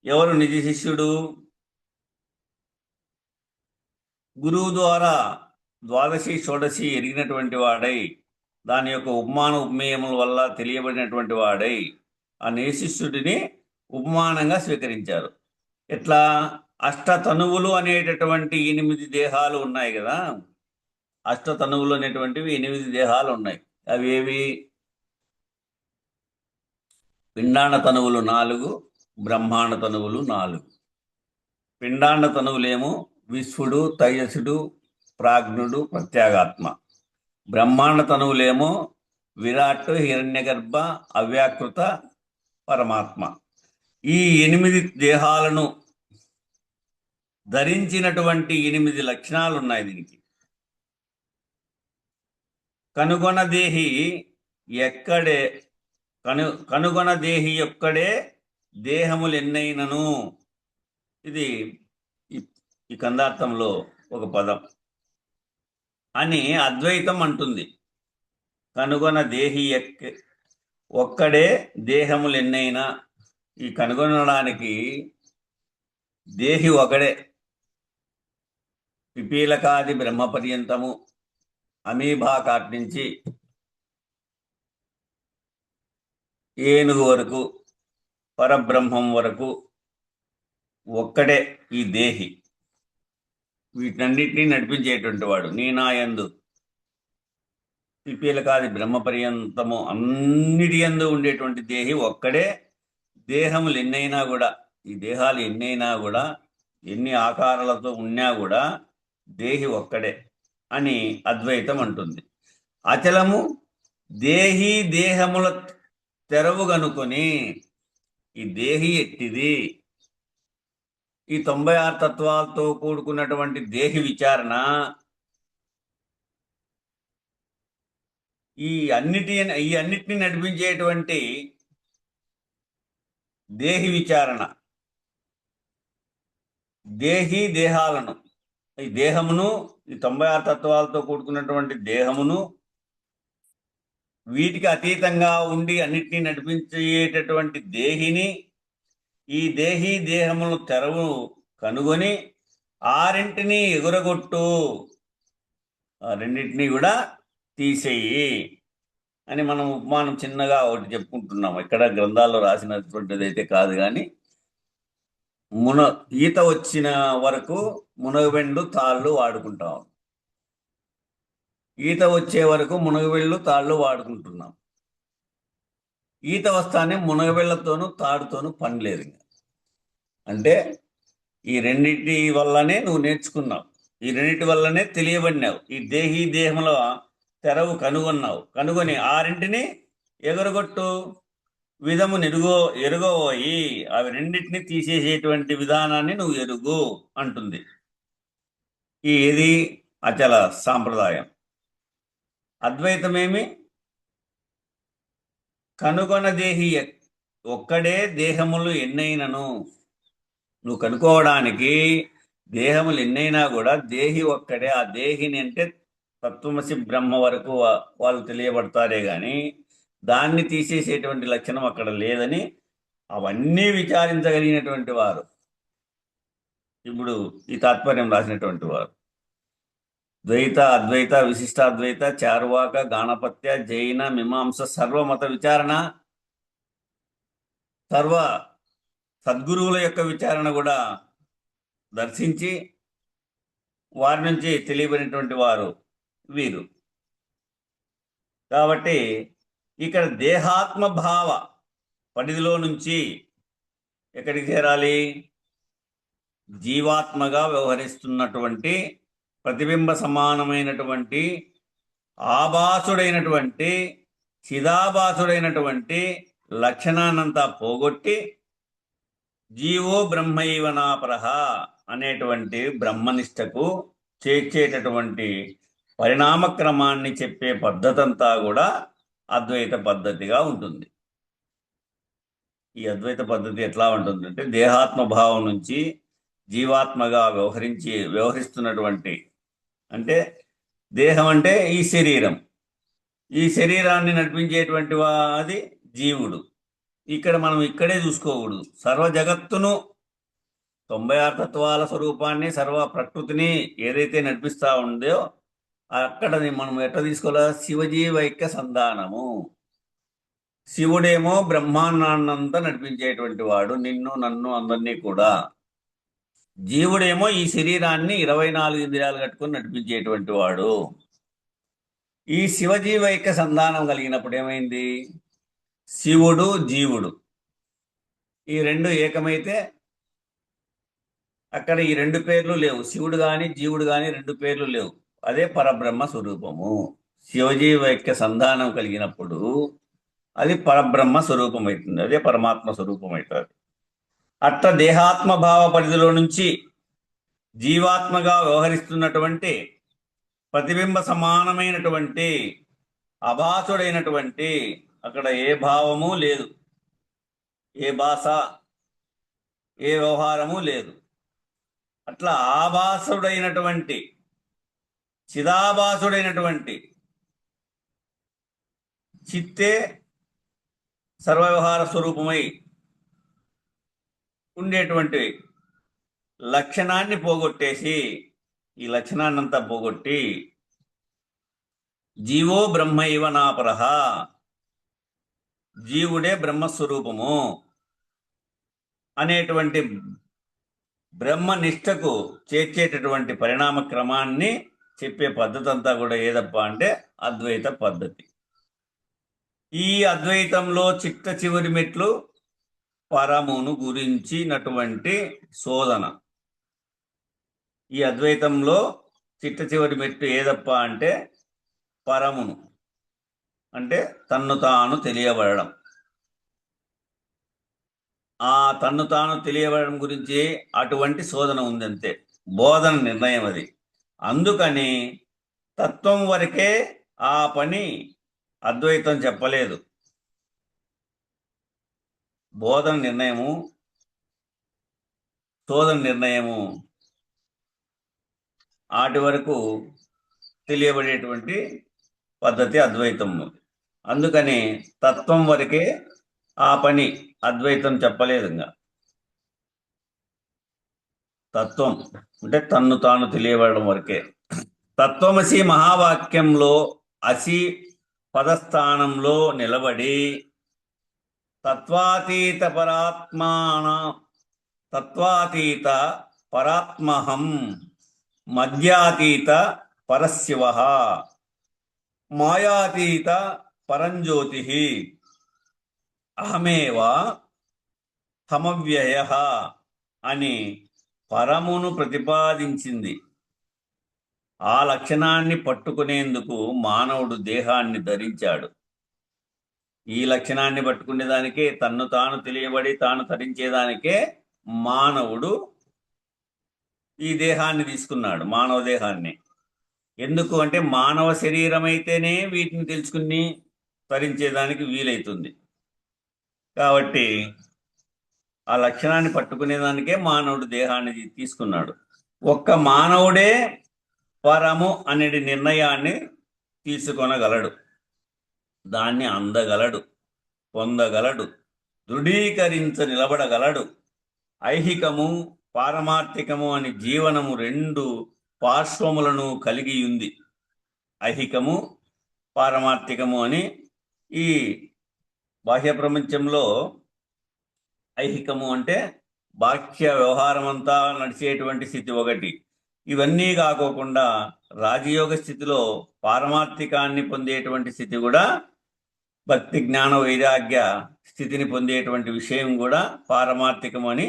ఎవరు నిజ శిష్యుడు? గురువు ద్వారా ద్వాదశి షోడశి ఎరిగినటువంటి వాడై, దాని యొక్క ఉపమేయముల వల్ల తెలియబడినటువంటి వాడై ఆ నిశిష్యుడిని ఉపమానంగా స్వీకరించారు. ఎట్లా? అష్టతనువులు అనేటటువంటి 8 దేహాలు ఉన్నాయి కదా. అష్టతనువులు అనేటువంటివి 8 దేహాలు ఉన్నాయి. అవి ఏవి? పిండాండ తనువులు 4, బ్రహ్మాండ తనువులు 4. పిండాండ తనువులేమో విశ్వడు, తైజసుడు, ప్రాజ్ఞుడు, ప్రత్యేగాత్మ. బ్రహ్మాండ తనువులేమో విరాట్, హిరణ్యగర్భ, అవ్యాకృత, పరమాత్మ. ఈ 8 దేహాలను ధరించినటువంటి 8 లక్షణాలు ఉన్నాయి దీనికి. కనుగొనదేహి ఎక్కడే కనుగొనదేహి ఎక్కడే దేహములెన్నైనను. ఇది ఈ కందార్థంలో ఒక పదం అని అద్వైతం అంటుంది. కనుగొన దేహి ఒక్కడే దేహములెన్నైనా. ఈ కనుగొనడానికి దేహి ఒకడే. పిపీలకాది బ్రహ్మ పర్యంతము, అమీబా కాటి నుంచి ఏనుగు వరకు, పరబ్రహ్మం వరకు ఒక్కడే ఈ దేహి. వీటన్నిటినీ నడిపించేటువంటి వాడు. నీ నా యందు పిపీలకాది బ్రహ్మ పర్యంతము అన్నిటి యందు ఉండేటువంటి దేహి ఒక్కడే. దేహములు ఎన్నైనా కూడా, ఈ దేహాలు ఎన్నైనా కూడా, ఎన్ని ఆకారాలతో ఉన్నా కూడా దేహి ఒక్కడే అని అద్వైతం అంటుంది. అచలము దేహి దేహముల తెరవు గనుకొని. ఈ దేహి ఎట్టిది? ఈ 96 తత్వాలతో కూడుకున్నటువంటి దేహి విచారణ ఈ అన్నిటిని నడిపించేటువంటి దేహి విచారణ. దేహి దేహాలను, ఈ దేహమును, ఈ 96 తత్వాలతో కూడుకున్నటువంటి దేహమును, వీటికి అతీతంగా ఉండి అన్నిటినీ నడిపించేటటువంటి దేహిని, ఈ దేహి దేహములు తెరవు కనుగొని ఆరింటిని ఎగురగొట్టు, ఆ రెండింటినీ కూడా తీసేయి అని మనం ఉపమానం చిన్నగా ఒకటి చెప్పుకుంటున్నాం. ఇక్కడ గ్రంథాల్లో రాసినటువంటిది అయితే కాదు, కానీ ఈత వచ్చిన వరకు మునగబెండు తాళ్ళు వాడుకుంటాం. ఈత వచ్చే వరకు మునగబెళ్ళు తాళ్ళు వాడుకుంటున్నాం. ఈత వస్తానే మునగబెళ్లతోనూ తాడుతోనూ పని లేదు. అంటే ఈ రెండింటి వల్లనే నువ్వు నేర్చుకున్నావు, ఈ రెండింటి వల్లనే తెలియబడినావు. ఈ దేహి దేహముల తెరవు కనుగొన్నావు. కనుగొని ఆరింటిని ఎగరగొట్టు, విధము ఎరుగోయి, అవి రెండింటిని తీసేసేటువంటి విధానాన్ని నువ్వు ఎరుగు అంటుంది. ఇది అచల సాంప్రదాయం. అద్వైతమేమి కనుగొన దేహి ఒక్కడే దేహములు ఎన్నైనను. నువ్వు కనుక్కోవడానికి దేహములు ఎన్నైనా కూడా దేహి ఒక్కడే. ఆ దేహిని అంటే తత్వమసి బ్రహ్మ వరకు వాళ్ళు తెలియబడతారే కానీ దాన్ని తీసేసేటువంటి లక్షణం అక్కడ లేదని అవన్నీ విచారించగలిగినటువంటి వారు ఇప్పుడు ఈ తాత్పర్యం రాసినటువంటి వారు. ద్వైత అద్వైత విశిష్టాద్వైత చార్వాక గాణపత్య జైన మీమాంస సర్వమత విచారణ, సర్వ సద్గురువుల యొక్క విచారణ కూడా దర్శించి వారి నుంచి తెలియబడినటువంటి వారు వీరు. కాబట్టి ఇక్కడ దేహాత్మ భావ పరిధిలో నుంచి ఎక్కడికి చేరాలి? జీవాత్మగా వ్యవహరిస్తున్నటువంటి ప్రతిబింబ సమానమైనటువంటి ఆభాసుడైనటువంటి చిదాభాసుడైనటువంటి లక్షణాన్నంతా పోగొట్టి జీవో బ్రహ్మైవ నాపరః అనేటువంటి బ్రహ్మనిష్టకు చేర్చేటటువంటి పరిణామక్రమాన్ని చెప్పే పద్ధతి అంతా కూడా అద్వైత పద్ధతిగా ఉంటుంది. ఈ అద్వైత పద్ధతి ఎట్లా ఉంటుందంటే దేహాత్మ భావం నుంచి జీవాత్మగా వ్యవహరిస్తున్నటువంటి, అంటే దేహం అంటే ఈ శరీరం, ఈ శరీరాన్ని నడిపించేటువంటి అది జీవుడు. ఇక్కడ మనం ఇక్కడే చూసుకోకూడదు. సర్వ జగత్తును 96 తత్వాల స్వరూపాన్ని, సర్వ ప్రకృతిని ఏదైతే నడిపిస్తూ ఉందో అక్కడ మనం ఎట్లా తీసుకోవాలా? శివజీవైక్య సంధానము. శివుడేమో బ్రహ్మాండాన్నంతా నడిపించేటువంటి వాడు, నిన్ను నన్ను అందరినీ కూడా. జీవుడేమో ఈ శరీరాన్ని 24 ఇంద్రియాలు కట్టుకొని నడిపించేటువంటి వాడు. ఈ శివజీవైక్య సంధానం కలిగినప్పుడు ఏమైంది? శివుడు జీవుడు ఈ రెండు ఏకమైతే అక్కడ ఈ రెండు పేర్లు లేవు. శివుడు కానీ జీవుడు కానీ రెండు పేర్లు లేవు. అదే పరబ్రహ్మ స్వరూపము. శివజీవైక్య సంధానం కలిగినప్పుడు అది పరబ్రహ్మ స్వరూపం అవుతుంది, అదే పరమాత్మ స్వరూపం అవుతుంది. అట్లా దేహాత్మ భావ పరిధిలో నుంచి జీవాత్మగా వ్యవహరిస్తున్నటువంటి ప్రతిబింబ సమానమైనటువంటి అభాసుడైనటువంటి, అక్కడ ఏ భావము లేదు, ఏ భాష, ఏ వ్యవహారము లేదు. అట్లా ఆభాసుడైనటువంటి, చిదాభాసుడైనటువంటి చిత్తే సర్వవ్యవహార స్వరూపమై ఉండేటువంటి లక్షణాన్ని పోగొట్టేసి, ఈ లక్షణాన్నంతా పోగొట్టి జీవో బ్రహ్మ ఇవ నాపరహ, జీవుడే బ్రహ్మస్వరూపము అనేటువంటి బ్రహ్మనిష్టకు చేర్చేటటువంటి పరిణామ క్రమాన్ని చెప్పే పద్ధతి అంతా కూడా ఏదప్ప అంటే అద్వైత పద్ధతి. ఈ అద్వైతంలో చిట్ట చివరి మెట్లు పరమును గురించినటువంటి శోధన. ఈ అద్వైతంలో చిట్ట చివరి మెట్టు ఏదప్ప అంటే పరమును, అంటే తన్ను తాను తెలియబడడం. ఆ తన్ను తాను తెలియబడడం గురించి అటువంటి శోధన ఉందంతే, బోధన నిర్ణయం అది. అందుకని తత్వం వరకే ఆ పని అద్వైతం చెప్పలేదు. బోధన నిర్ణయము, శోధన నిర్ణయము ఆటి వరకు తెలియబడేటువంటి పద్ధతి అద్వైతము. అందుకని తత్వం వరకే ఆ పని అద్వైతం చెప్పలేదు. ఇంకా తత్వం అంటే తన్ను తాను తెలియబడడం వరకే. తత్వమసి మహావాక్యంలో అసి పదస్థానంలో నిలబడి తత్వాతీత పరాత్మహం మధ్యాతీత పరశివ మాయాతీత పరంజ్యోతి అహమేవ హమవ్యయ అని పరమును ప్రతిపాదించింది. ఆ లక్షణాన్ని పట్టుకునేందుకు మానవుడు దేహాన్ని ధరించాడు. ఈ లక్షణాన్ని పట్టుకునేదానికే, తన్ను తాను తెలియబడి తాను ధరించేదానికే మానవుడు ఈ దేహాన్ని తీసుకున్నాడు, మానవ దేహాన్ని. ఎందుకు అంటే మానవ శరీరం అయితేనే వీటిని తెలుసుకుని ధరించేదానికి వీలైతుంది. కాబట్టి ఆ లక్షణాన్ని పట్టుకునేదానికే మానవుడు దేహాన్ని తీసుకున్నాడు. ఒక్క మానవుడే పరము అనే నిర్ణయాన్ని తీసుకొనగలడు, దాన్ని అందగలడు, పొందగలడు, నిలబడగలడు. ఐహికము పారమార్థికము అని జీవనము రెండు పార్శ్వములను కలిగి ఉంది. ఐహికము పారమార్థికము అని ఈ బాహ్య ప్రపంచంలో ఐహికము అంటే బాహ్య వ్యవహారం అంతా నడిచేటువంటి స్థితి ఒకటి. ఇవన్నీ కాకోకుండా రాజయోగ స్థితిలో పారమార్థికాన్ని పొందేటువంటి స్థితి కూడా, భక్తి జ్ఞాన వైరాగ్య స్థితిని పొందేటువంటి విషయం కూడా పారమార్థికము అని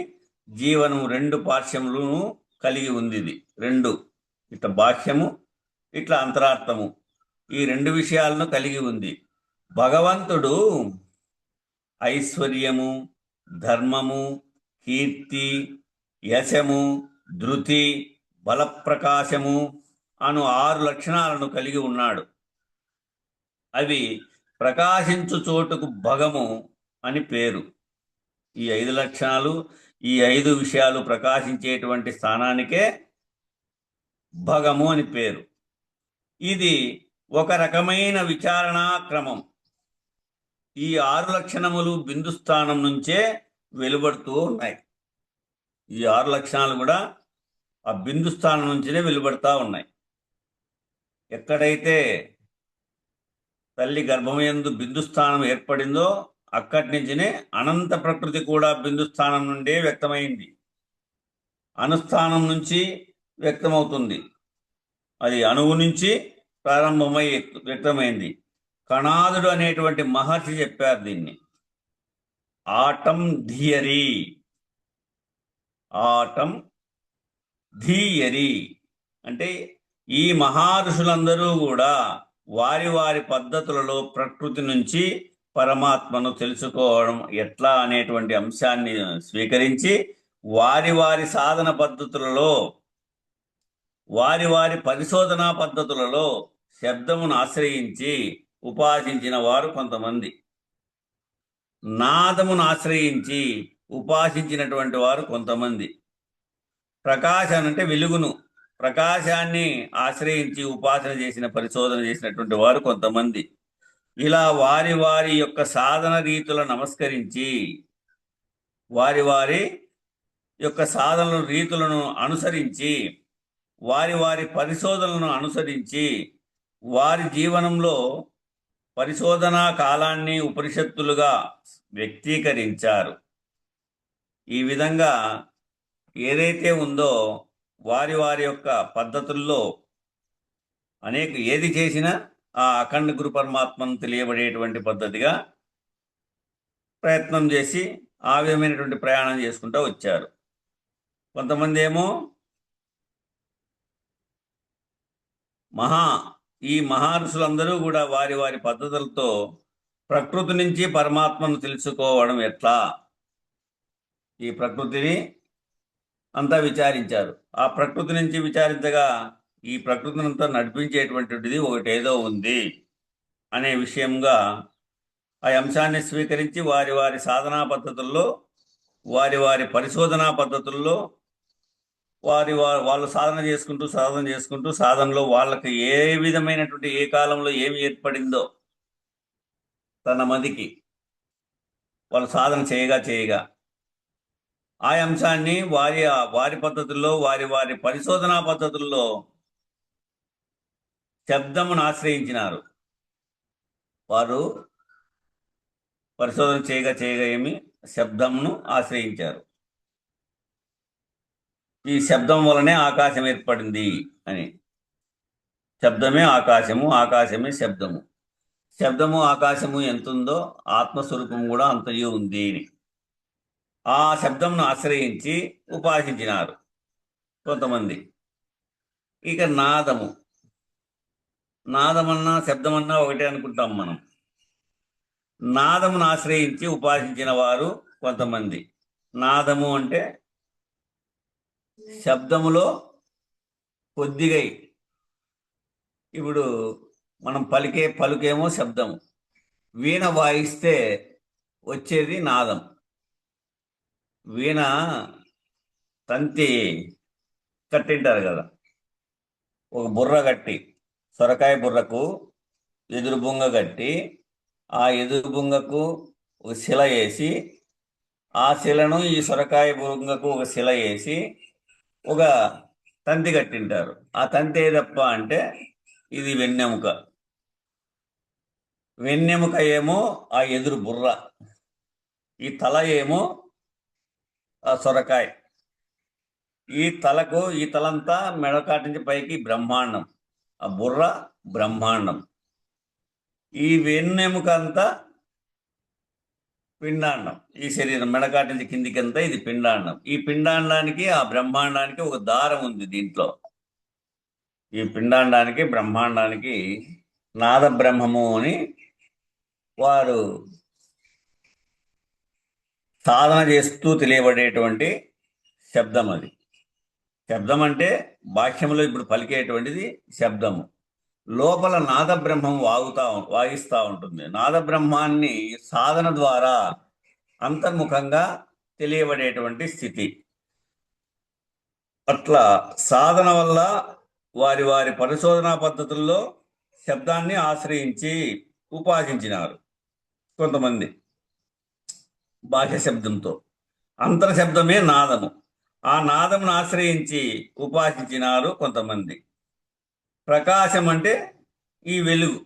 జీవనము రెండు పార్శ్వములను కలిగి ఉంది. ఇది రెండు, ఇట్లా బాహ్యము ఇట్లా అంతరార్థము, ఈ రెండు విషయాలను కలిగి ఉంది. భగవంతుడు ఐశ్వర్యము, ధర్మము, కీర్తి, యశము, ధృతి, బలప్రకాశము అను 6 లక్షణాలను కలిగి ఉన్నాడు. అవి ప్రకాశించు చోటుకు భగము అని పేరు. ఈ 5 లక్షణాలు, ఈ 5 విషయాలు ప్రకాశించేటువంటి స్థానానికే భగము అని పేరు. ఇది ఒక రకమైన విచారణా క్రమం. ఈ 6 లక్షణములు బిందు స్థానం నుంచే వెలువడుతూ ఉన్నాయి. ఈ 6 లక్షణాలు కూడా ఆ బిందు స్థానం నుంచినే వెలువడతా ఉన్నాయి. ఎక్కడైతే తల్లి గర్భమయందు బిందు స్థానం ఏర్పడిందో అక్కడి నుంచినే అనంత ప్రకృతి కూడా బిందు స్థానం నుండే వ్యక్తమైంది. అనుస్థానం నుంచి వ్యక్తమవుతుంది. అది అణువు నుంచి ప్రారంభమై వ్యక్తమైంది. కణాదుడు అనేటువంటి మహర్షి చెప్పారు దీన్ని. ఆటం ధియరి, ఆటం ధీయరి అంటే ఈ మహర్షులందరూ కూడా వారి వారి పద్ధతులలో ప్రకృతి నుంచి పరమాత్మను తెలుసుకోవడం ఎట్లా అనేటువంటి అంశాన్ని స్వీకరించి వారి వారి సాధన పద్ధతులలో వారి వారి పరిశోధనా పద్ధతులలో శబ్దమును ఆశ్రయించి ఉపాసించిన వారు కొంతమంది, నాదమును ఆశ్రయించి ఉపాసించినటువంటి వారు కొంతమంది, ప్రకాశాన్ని అంటే వెలుగును, ప్రకాశాన్ని ఆశ్రయించి ఉపాసన చేసిన పరిశోధన చేసినటువంటి వారు కొంతమంది, ఇలా వారి వారి యొక్క సాధన రీతులను నమస్కరించి వారి వారి యొక్క సాధన రీతులను అనుసరించి వారి వారి పరిశోధనలను అనుసరించి వారి జీవనంలో పరిశోధనా కాలాన్ని ఉపనిషత్తులుగా వ్యక్తీకరించారు. ఈ విధంగా ఏదైతే ఉందో వారి వారి యొక్క పద్ధతుల్లో ఏది చేసినా ఆ అఖండ గురు పరమాత్మను తెలియబడేటువంటి పద్ధతిగా ప్రయత్నం చేసి ఆ విధమైనటువంటి ప్రయాణం చేసుకుంటూ వచ్చారు. కొంతమంది ఏమో ఈ మహర్షులందరూ కూడా వారి వారి పద్ధతులతో ప్రకృతి నుంచి పరమాత్మను తెలుసుకోవడం ఎట్లా, ఈ ప్రకృతిని అంతా విచారించారు. ఆ ప్రకృతి నుంచి విచారించగా ఈ ప్రకృతిని అంతా నడిపించేటువంటిది ఒకటేదో ఉంది అనే విషయంగా ఆ అంశాన్ని స్వీకరించి వారి వారి సాధనా పద్ధతుల్లో వారి వారి పరిశోధనా పద్ధతుల్లో వాళ్ళు సాధన చేసుకుంటూ సాధనలో వాళ్ళకి ఏ విధమైనటువంటి ఏ కాలంలో ఏమి ఏర్పడిందో తన మదికి వాళ్ళు సాధన చేయగా ఆ అంశాన్ని వారి పద్ధతుల్లో వారి వారి పరిశోధనా పద్ధతుల్లో శబ్దమును ఆశ్రయించినారు. వారు పరిశోధన చేయగా ఏమి శబ్దమును ఆశ్రయించారు. ఈ శబ్దం వలనే ఆకాశం ఏర్పడింది అని. శబ్దమే ఆకాశము, ఆకాశమే శబ్దము. శబ్దము ఆకాశము ఎంతుందో ఆత్మస్వరూపం కూడా అంతయు ఉంది అని ఆ శబ్దంను ఆశ్రయించి ఉపాసించినారు కొంతమంది. ఇక నాదమన్నా శబ్దమన్నా ఒకటే అనుకుంటాం మనం. నాదమును ఆశ్రయించి ఉపాసించిన వారు కొంతమంది. నాదము అంటే శబ్దములో కొద్దిగా, ఇప్పుడు మనం పలుకేమో శబ్దము, వీణ వాయిస్తే వచ్చేది నాదం. వీణ తంతి కట్టింటారు కదా, ఒక బుర్ర కట్టి, సొరకాయ బుర్రకు ఎదురు బొంగ కట్టి ఆ ఎదురు బొంగకు ఒక శిల వేసి ఆ శిలను ఈ సొరకాయ బొంగకు ఒక శిల వేసి ఒక తంతి కట్టింటారు. ఆ తంతి ఏదప్ప అంటే ఇది వెన్నెముక. వెన్నెముక ఏమో ఆ ఎదురు బుర్ర, ఈ తల ఏమో ఆ సొరకాయ. ఈ తలంతా మెడకాటి నుంచి పైకి బ్రహ్మాండం, ఆ బుర్ర బ్రహ్మాండం. ఈ వెన్నెముక అంతా పిండాండం. ఈ శరీరం మెడకాటి నుంచి కిందికి అంతా ఇది పిండాండం. ఈ పిండాండానికి ఆ బ్రహ్మాండానికి ఒక దారం ఉంది దీంట్లో. ఈ పిండాండానికి బ్రహ్మాండానికి నాద బ్రహ్మము అని వారు సాధన చేస్తూ తెలియబడేటువంటి శబ్దం అది. శబ్దం అంటే భాష్యంలో ఇప్పుడు పలికేటువంటిది శబ్దము. లోపల నాద బ్రహ్మం వాయిస్తూ ఉంటుంది. నాద బ్రహ్మాన్ని సాధన ద్వారా అంతర్ముఖంగా తెలియబడేటువంటి స్థితి. అట్లా సాధన వల్ల వారి వారి పరిశోధనా పద్ధతుల్లో శబ్దాన్ని ఆశ్రయించి ఉపాసించినారు కొంతమంది. బాహ్య శబ్దంతో అంతర శబ్దమే నాదము. ఆ నాదమును ఆశ్రయించి ఉపాసించినారు కొంతమంది. ప్రకాశం అంటే ఈ వెలుగు,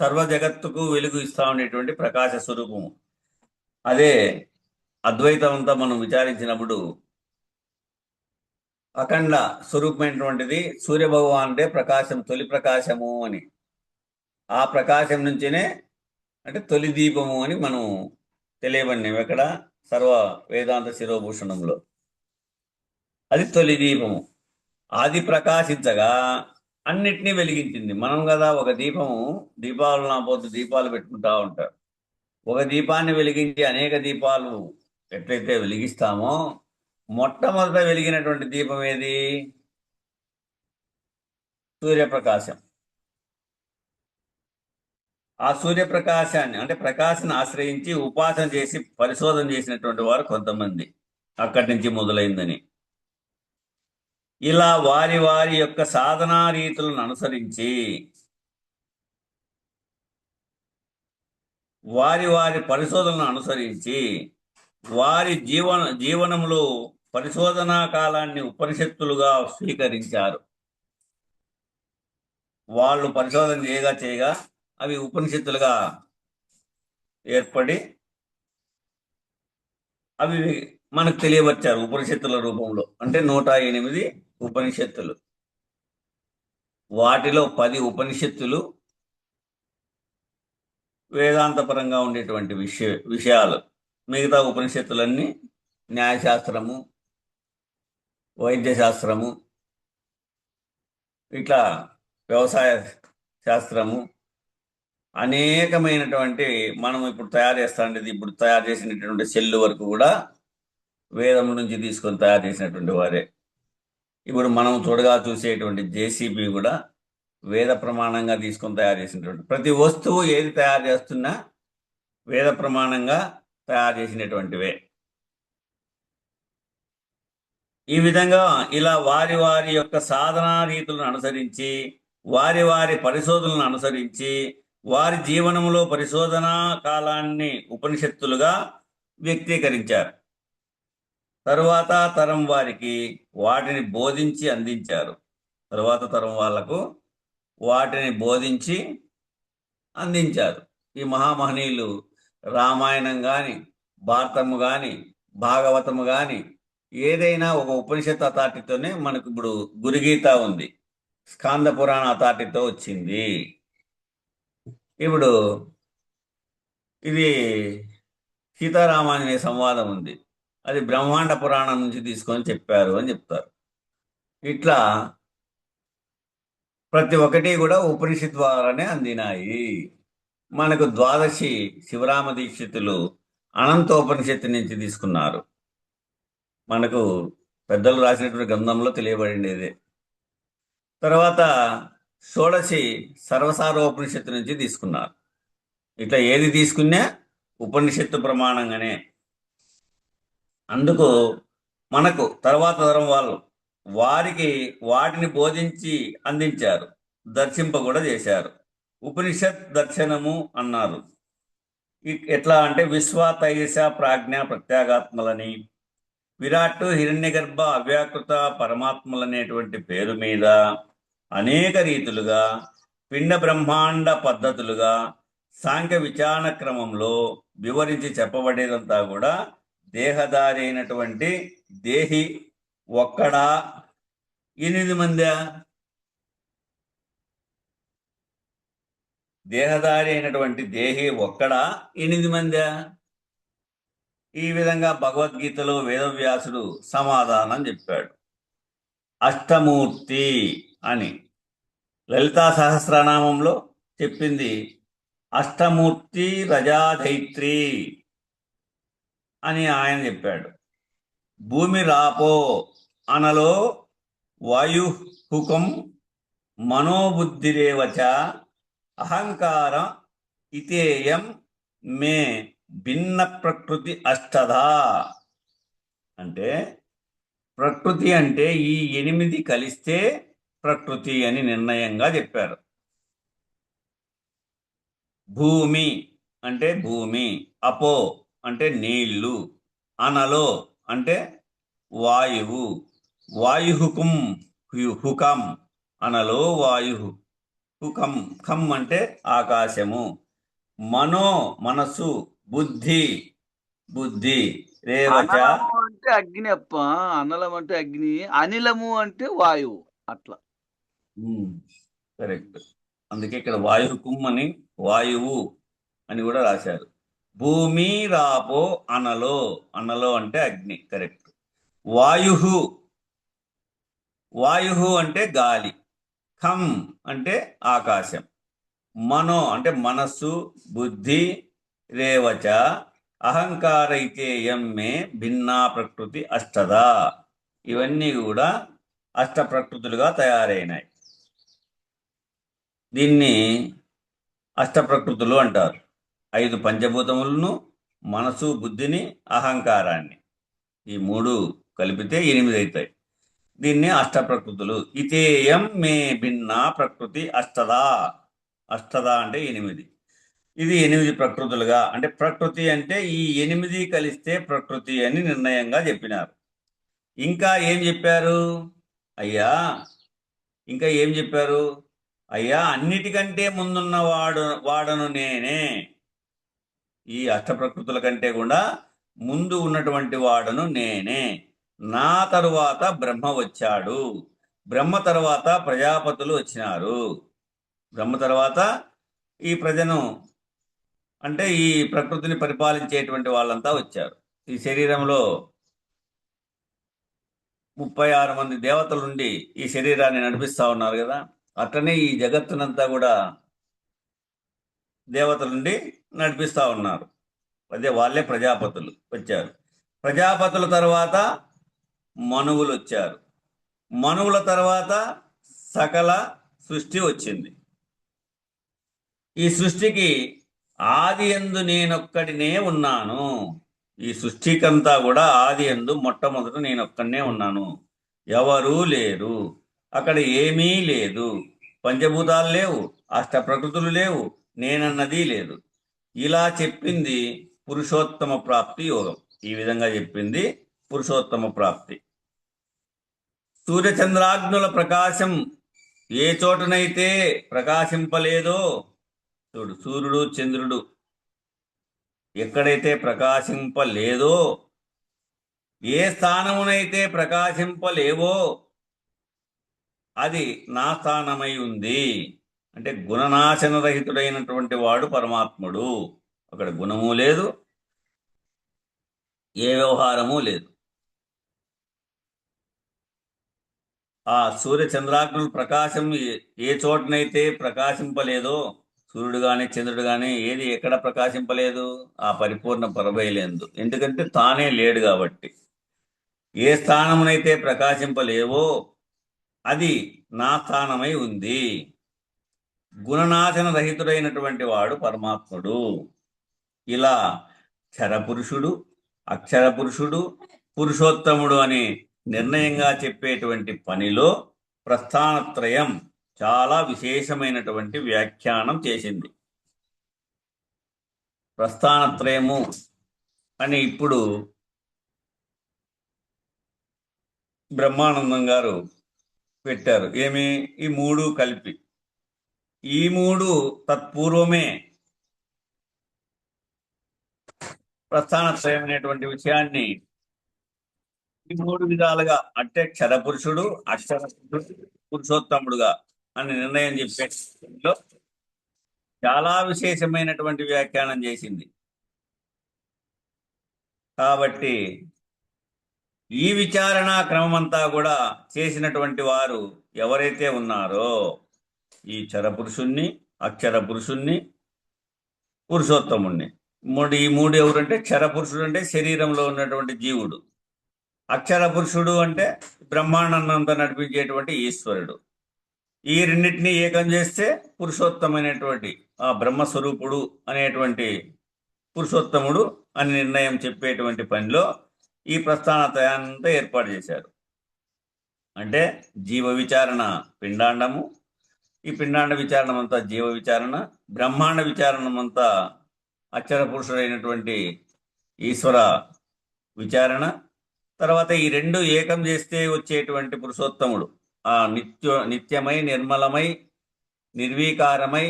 సర్వ జగత్తుకు వెలుగు ఇస్తా ఉండేటువంటి ప్రకాశ స్వరూపము. అదే అద్వైతం అంతా మనం విచారించినప్పుడు అఖండ స్వరూపమైనటువంటిది సూర్యభగవానుడే ప్రకాశం, తొలి ప్రకాశము అని. ఆ ప్రకాశం నుంచినే అంటే తొలి దీపము అని మనం తెలియబడినాం ఎక్కడ, సర్వ వేదాంత శిరోభూషణంలో. అది తొలి దీపము. అది ప్రకాశించగా అన్నిటినీ వెలిగించింది. మనం కదా ఒక దీపము, దీపావళి నా పొద్దు దీపాలు పెట్టుకుంటా ఉంటారు. ఒక దీపాన్ని వెలిగించి అనేక దీపాలు ఎట్లయితే వెలిగిస్తామో, మొట్టమొదట వెలిగినటువంటి దీపం ఏది? సూర్యప్రకాశం. ఆ సూర్యప్రకాశాన్ని అంటే ప్రకాశాన్ని ఆశ్రయించి ఉపాసన చేసి పరిశోధన చేసినటువంటి వారు కొంతమంది అక్కడి నుంచి మొదలైందని. ఇలా వారి వారి యొక్క సాధనా రీతులను అనుసరించి వారి వారి పరిశోధనలను అనుసరించి వారి జీవనంలో పరిశోధనా కాలాన్ని ఉపనిషత్తులుగా స్వీకరించారు. వాళ్ళు పరిశోధన చేయగా అవి ఉపనిషత్తులుగా ఏర్పడి అవి మనకు తెలియవచ్చారు ఉపనిషత్తుల రూపంలో. అంటే 108 ఉపనిషత్తులు. వాటిలో 10 ఉపనిషత్తులు వేదాంతపరంగా ఉండేటువంటి విషయాలు. మిగతా ఉపనిషత్తులన్నీ న్యాయశాస్త్రము, వైద్యశాస్త్రము, ఇట్లా వ్యవసాయ శాస్త్రము, అనేకమైనటువంటి మనం ఇప్పుడు తయారు చేసినటువంటి సెల్లు వరకు కూడా వేదం నుంచి తీసుకొని తయారు చేసినటువంటి వారే. ఇప్పుడు మనం చూసేటువంటి జేసీబీ కూడా వేద ప్రమాణంగా తీసుకొని తయారు చేసినటువంటి ప్రతి వస్తువు ఏది తయారు చేస్తున్నా వేద ప్రమాణంగా తయారు చేసినటువంటివే. ఈ విధంగా ఇలా వారి వారి యొక్క సాధనా రీతులను అనుసరించి వారి వారి పరిశోధనలను అనుసరించి వారి జీవనంలో పరిశోధనా కాలాన్ని ఉపనిషత్తులుగా వ్యక్తీకరించారు. తరువాత తరం వారికి వాటిని బోధించి అందించారు. తరువాత తరం వాళ్లకు వాటిని బోధించి అందించారు. ఈ మహామహనీయులు రామాయణం కానీ, భారతము కానీ, భాగవతము కానీ ఏదైనా ఒక ఉపనిషత్ అథారిటీతోనే మనకు ఇప్పుడు గురుగీత ఉంది, స్కాంద పురాణ అథారిటీతో వచ్చింది. ఇప్పుడు ఇది సీతారామాంజనేయ సంవాదం ఉంది, అది బ్రహ్మాండ పురాణం నుంచి తీసుకొని చెప్పారు అని చెప్తారు. ఇట్లా ప్రతి ఒక్కటి కూడా ఉపనిషత్ ద్వారానే అందినాయి. మనకు ద్వాదశి శివరామ దీక్షితులు అనంతోపనిషత్తు నుంచి తీసుకున్నారు. మనకు పెద్దలు రాసినటువంటి గ్రంథంలో తెలియబడిండేది. తర్వాత షోడశి సర్వసారోపనిషత్తు నుంచి తీసుకున్నారు. ఇట్లా ఏది తీసుకున్నా ఉపనిషత్తు ప్రమాణంగానే. అందుకు మనకు తర్వాత తరం వాళ్ళు వారికి వాటిని బోధించి అందించారు, దర్శింప కూడా చేశారు. ఉపనిషత్ దర్శనము అన్నారు. ఎట్లా అంటే విశ్వ తైజస ప్రాజ్ఞ ప్రత్యేగాత్మలని, విరాట్ హిరణ్యగర్భ అవ్యాకృత పరమాత్మలనేటువంటి పేరు మీద అనేక రీతులుగా పిండ బ్రహ్మాండ పద్ధతులుగా సాంఖ్య విచారణ క్రమంలో వివరించి చెప్పబడేదంతా కూడా దేహదారి అయినటువంటి దేహి ఒక్కడా 8 మంది? దేహదారి అయినటువంటి దేహి ఒక్కడా 8 మంది? ఈ విధంగా భగవద్గీతలో వేదవ్యాసుడు సమాధానం చెప్పాడు. అష్టమూర్తి అని లలితా సహస్రనామంలో చెప్పింది అష్టమూర్తి రజాధైత్రి అని ఆయన చెప్పాడు. భూమి రాపో అనలో వాయుహుకం మనోబుద్ధిరేవచ అహంకార ఇతేయం మే భిన్న ప్రకృతి అష్టదా. అంటే ప్రకృతి అంటే ఈ 8 కలిస్తే ప్రకృతి అని నిర్ణయంగా చెప్పారు. భూమి అంటే భూమి, అపో అంటే నీళ్లు, అనలో అంటే వాయువు, వాయుహుకం హుకం అనలో వాయు, హుకం ఖం అంటే ఆకాశము, మనో మనసు, బుద్ధి బుద్ధి, రేవచ అనలము అంటే అగ్ని అప్ప, అనలం అంటే అగ్ని, అనిలము అంటే వాయువు. అట్లా కరెక్ట్. అందుకే ఇక్కడ వాయుహుకం అని వాయువు అని కూడా రాశారు. భూమి రాపో అనలో, అనలో అంటే అగ్ని, కరెక్ట్. వాయుహు, వాయుహు అంటే గాలి, ఖం అంటే ఆకాశం, మనో అంటే మనస్సు, బుద్ధి, రేవచ అహంకారైతేయం మే భిన్నా ప్రకృతి అష్టదా. ఇవన్నీ కూడా అష్ట ప్రకృతులుగా తయారైనాయి. దీన్ని అష్టప్రకృతులు అంటారు. 5 పంచభూతములను, మనసు, బుద్ధిని, అహంకారాన్ని, ఈ 3 కలిపితే 8 అవుతాయి. దీన్ని అష్టప్రకృతులు. ఇతేయం మే భిన్న ప్రకృతి అష్టదా. అష్టదా అంటే 8. ఇది 8 ప్రకృతులుగా, అంటే ప్రకృతి అంటే ఈ 8 కలిస్తే ప్రకృతి అని నిర్ణయంగా చెప్పినారు. ఇంకా ఏం చెప్పారు అయ్యా? ఇంకా ఏం చెప్పారు అయ్యా? అన్నిటికంటే ముందున్న వాడను నేనే. ఈ అష్టప్రకృతుల కంటే కూడా ముందు ఉన్నటువంటి వాడను నేనే. నా తరువాత బ్రహ్మ వచ్చాడు. బ్రహ్మ తర్వాత ప్రజాపతులు వచ్చినారు. బ్రహ్మ తర్వాత ఈ ప్రజను, అంటే ఈ ప్రకృతిని పరిపాలించేటువంటి వాళ్ళంతా వచ్చారు. ఈ శరీరంలో 36 మంది దేవతలుండి ఈ శరీరాన్ని నడిపిస్తా ఉన్నారు కదా. అట్లనే ఈ జగత్తునంతా కూడా దేవతలుండి నడిపిస్తా ఉన్నారు. అదే వాళ్ళే ప్రజాపతులు వచ్చారు. ప్రజాపతుల తర్వాత మనువులు వచ్చారు. మనువుల తర్వాత సకల సృష్టి వచ్చింది. ఈ సృష్టికి ఆది యందు నేనొక్కడినే ఉన్నాను. ఈ సృష్టికంతా కూడా ఆది యందు మొట్టమొదట నేనొక్కడనే ఉన్నాను. ఎవరూ లేరు. అక్కడ ఏమీ లేదు. పంచభూతాలు లేవు, అష్ట ప్రకృతులు లేవు, నేనన్నది లేదు. ఇలా చెప్పింది పురుషోత్తమ ప్రాప్తి యోగం. ఈ విధంగా చెప్పింది పురుషోత్తమ ప్రాప్తి. సూర్యచంద్రాగ్నుల ప్రకాశం ఏ చోటనైతే ప్రకాశింపలేదో, చూడు, సూర్యుడు చంద్రుడు ఎక్కడైతే ప్రకాశింపలేదో, ఏ స్థానమునైతే ప్రకాశింపలేవో అది నా స్థానమై ఉంది. అంటే గుణనాశనరహితుడైనటువంటి వాడు పరమాత్ముడు. అక్కడ గుణము లేదు, ఏ వ్యవహారము లేదు. ఆ సూర్య చంద్రాగ్నుల ప్రకాశం ఏ చోటనైతే ప్రకాశింపలేదో, సూర్యుడు గాని చంద్రుడు గాని ఏది ఎక్కడ ప్రకాశింపలేదు? ఆ పరిపూర్ణ పరబయలందు. ఎందుకంటే తానే లేడు కాబట్టి. ఏ స్థానమునైతే ప్రకాశింపలేవో అది నా స్థానమై ఉంది. గుణనాశన రహితుడైనటువంటి వాడు పరమాత్ముడు. ఇలా క్షరపురుషుడు, అక్షర పురుషుడు, పురుషోత్తముడు అని నిర్ణయంగా చెప్పేటువంటి పనిలో ప్రస్థానత్రయం చాలా విశేషమైనటువంటి వ్యాఖ్యానం చేసింది. ప్రస్థానత్రయము అని ఇప్పుడు బ్రహ్మానందం గారు పెట్టారు. ఏమి? ఈ 3 కలిపి. ఈ 3 తత్పూర్వమే ప్రస్థానత్రయం అనేటువంటి విషయాన్ని ఈ 3 విధాలుగా, అంటే క్షరపురుషుడు, అక్షర పురుషుడు, పురుషోత్తముడుగా అని నిర్ణయం చెప్పేలో చాలా విశేషమైనటువంటి వ్యాఖ్యానం చేసింది. కాబట్టి ఈ విచారణా క్రమమంతా కూడా చేసినటువంటి వారు ఎవరైతే ఉన్నారో, ఈ క్షరపురుషుణ్ణి, అక్షర పురుషుణ్ణి, పురుషోత్తముణ్ణి, ఈ 3 ఎవరంటే, క్షరపురుషుడు అంటే శరీరంలో ఉన్నటువంటి జీవుడు, అక్షర పురుషుడు అంటే బ్రహ్మాండంతా నడిపించేటువంటి ఈశ్వరుడు. ఈ రెండింటినీ ఏకం చేస్తే పురుషోత్తమైనటువంటి ఆ బ్రహ్మస్వరూపుడు అనేటువంటి పురుషోత్తముడు అని నిర్ణయం చెప్పేటువంటి పనిలో ఈ ప్రస్థానత్రయాన్నంతా ఏర్పాటు చేశారు. అంటే జీవ విచారణ పిండాండము, ఈ పిండాండ విచారణం అంతా జీవ విచారణ, బ్రహ్మాండ విచారణం అంతా అక్షర పురుషుడైనటువంటి ఈశ్వర విచారణ. తర్వాత ఈ 2 ఏకం చేస్తే వచ్చేటువంటి పురుషోత్తముడు ఆ నిత్యమై, నిర్మలమై, నిర్వీకారమై,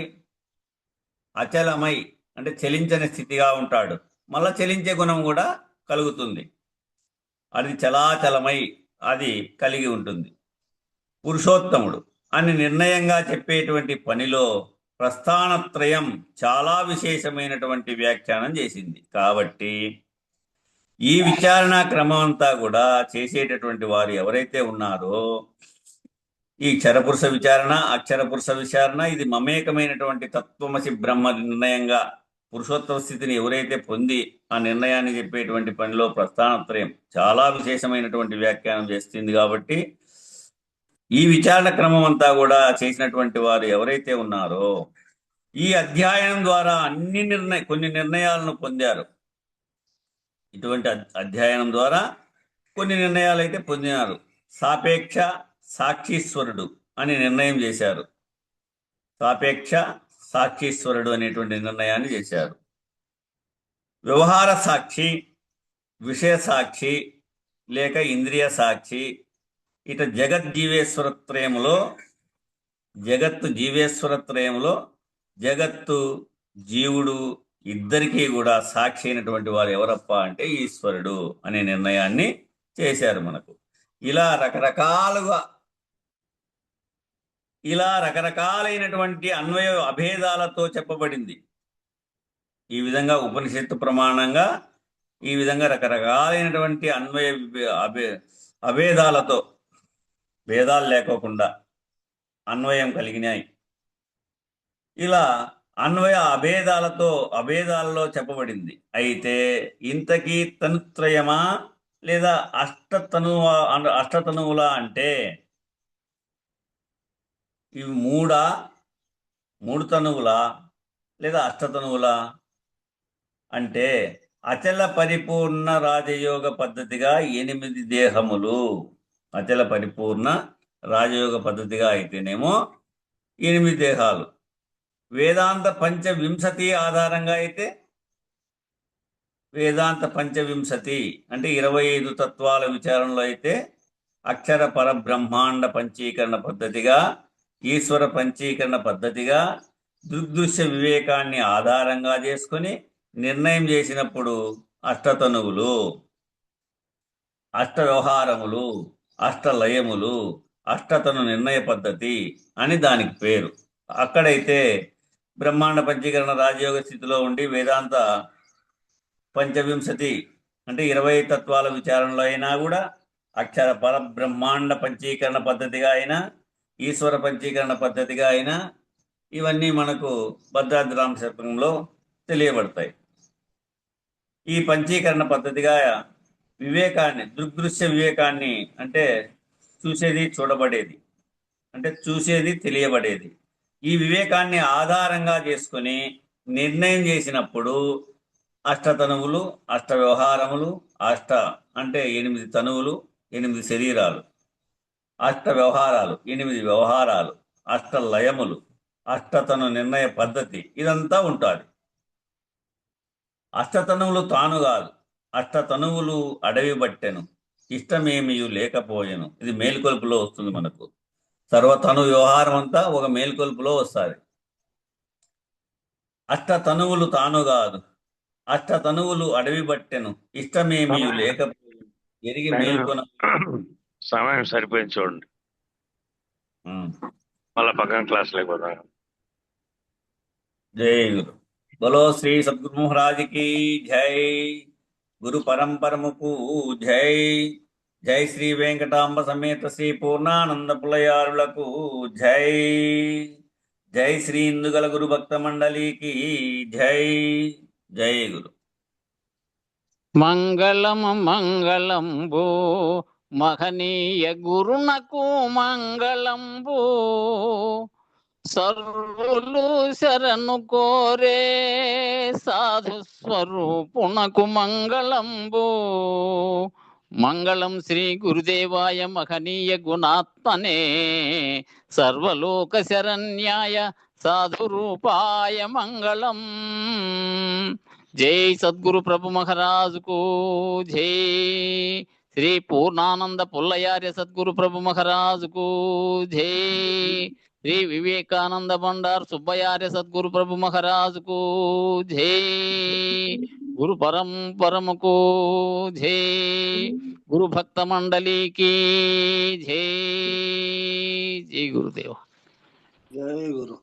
అచలమై, అంటే చలించని స్థితిగా ఉంటాడు. మళ్ళా చలించే గుణం కూడా కలుగుతుంది. అది చలాచలమై అది కలిగి ఉంటుంది. పురుషోత్తముడు అని నిర్ణయంగా చెప్పేటువంటి పనిలో ప్రస్థానత్రయం చాలా విశేషమైనటువంటి వ్యాఖ్యానం చేసింది. కాబట్టి ఈ విచారణ క్రమం అంతా కూడా చేసేటటువంటి వారు ఎవరైతే ఉన్నారో, ఈ క్షరపురుష విచారణ, అక్షర పురుష విచారణ, ఇది మమేకమైనటువంటి తత్వమసి బ్రహ్మ నిర్ణయంగా పురుషోత్తమ స్థితిని ఎవరైతే పొంది ఆ నిర్ణయాన్ని చెప్పేటువంటి పనిలో ప్రస్థానత్రయం చాలా విశేషమైనటువంటి వ్యాఖ్యానం చేస్తుంది. కాబట్టి ఈ విచారణ క్రమం అంతా కూడా చేసినటువంటి వారు ఎవరైతే ఉన్నారో ఈ అధ్యయనం ద్వారా కొన్ని నిర్ణయాలను పొందారు. ఇటువంటి అధ్యయనం ద్వారా కొన్ని నిర్ణయాలు అయితే పొందినారు. సాపేక్ష సాక్షీశ్వరుడు అని నిర్ణయం చేశారు. సాపేక్ష సాక్షీశ్వరుడు అనేటువంటి నిర్ణయాన్ని చేశారు. వ్యవహార సాక్షి, విషయ సాక్షి లేక ఇంద్రియ సాక్షి, ఇట జీవేశ్వరత్రయములో జగత్తు జీవుడు ఇద్దరికీ కూడా సాక్షి అయినటువంటి వారు ఎవరప్ప అంటే ఈశ్వరుడు అనే నిర్ణయాన్ని చేశారు మనకు. ఇలా రకరకాలైనటువంటి అన్వయ అభేదాలతో చెప్పబడింది. ఈ విధంగా ఉపనిషత్తు ప్రమాణంగా ఈ విధంగా రకరకాలైనటువంటి అన్వయ అభేదాలతో, భేదాలు లేకోకుండా అన్వయం కలిగినాయి. ఇలా అన్వయ అభేదాలలో చెప్పబడింది. అయితే ఇంతకీ తనుత్రయమా లేదా అష్టతనువులా అంటే ఇవి మూడు తనువులా లేదా అష్టతనువులా అంటే అచల పరిపూర్ణ రాజయోగ పద్ధతిగా 8 దేహములు. అచల పరిపూర్ణ రాజయోగ పద్ధతిగా అయితేనేమో 8 దేహాలు. వేదాంత పంచవింశతి ఆధారంగా అయితే వేదాంత పంచవింశతి అంటే 25 తత్వాల విచారణలో అయితే అక్షర పరబ్రహ్మాండ పంచీకరణ పద్ధతిగా, ఈశ్వర పంచీకరణ పద్ధతిగా, దృగ్దృశ్య వివేకాన్ని ఆధారంగా చేసుకొని నిర్ణయం చేసినప్పుడు అష్టతనువులు, అష్ట వ్యవహారములు, అష్టలయములు, అష్టతను నిర్ణయ పద్ధతి అని దానికి పేరు. అక్కడైతే బ్రహ్మాండ పంచీకరణ రాజయోగ స్థితిలో ఉండి వేదాంత పంచవింశతి అంటే 20 తత్వాల విచారణలో అయినా కూడా అక్షర పరబ్రహ్మాండ పంచీకరణ పద్ధతిగా అయినా, ఈశ్వర పంచీకరణ పద్ధతిగా అయినా ఇవన్నీ మనకు భద్రాద్రామ శతకంలో తెలియబడతాయి. ఈ పంచీకరణ పద్ధతిగా వివేకాన్ని, దృగ్దృశ్య వివేకాన్ని అంటే చూసేది చూడబడేది, అంటే చూసేది తెలియబడేది, ఈ వివేకాన్ని ఆధారంగా చేసుకొని నిర్ణయం చేసినప్పుడు అష్టతనువులు, అష్ట వ్యవహారములు, అంటే 8 తనువులు, 8 శరీరాలు, అష్ట వ్యవహారాలు, 8 వ్యవహారాలు, అష్ట లయములు, అష్టతను నిర్ణయ పద్ధతి ఇదంతా ఉంటుంది. అష్టతనువులు తాను కాదు, అష్టతనువులు అడవి బట్టెను, ఇష్టమేమియు లేకపోయెను. ఇది మేలుకొలుపులో వస్తుంది మనకు. సర్వతను వ్యవహారం అంతా ఒక మేలుకొలుపులో వస్తుంది. అష్టతనువులు తాను కాదు, అష్టతనువులు అడవి బట్టెను, ఇష్టమేమియు లేకపోయెను, ఎరిగి మేల్కొన. సమయం సరిపోయింది చూడండి, మళ్ళా పక్కన క్లాస్ లేకపోతే. జై గురు. బలో శ్రీ సద్గురు మహారాజ్కి జై. గురు పరంపరముకు జై. జై శ్రీ వెంకటాంబ సమేత శ్రీ పూర్ణానంద పులయారులకు జై. జై శ్రీ ఇందుగల గురు భక్త మండలికి జై. జై గురు. మంగళంబు మహనీయ గురునకు మంగళంబు, సర్వులు శరణు కోరే సాధు స్వరూపునకు మంగళంబు. మంగళం శ్రీ గురుదేవాయ మహనీయ గుణాత్మనే, సర్వలోక శరణ్యాయ సాధు రూపాయ మంగళం. జై సద్గురు ప్రభు మహారాజుకు జై. శ్రీ పూర్ణానంద పుల్లయార్య సద్గురు ప్రభు మహారాజుకు జై. శ్రీ వివేకానంద బండార్ సుబ్బయార్య సద్గురు ప్రభు మహారాజుకు జై. గురు పరంపరముకు జై. గురు భక్త మండలికి జై. జై గురుదేవ. జై గురు.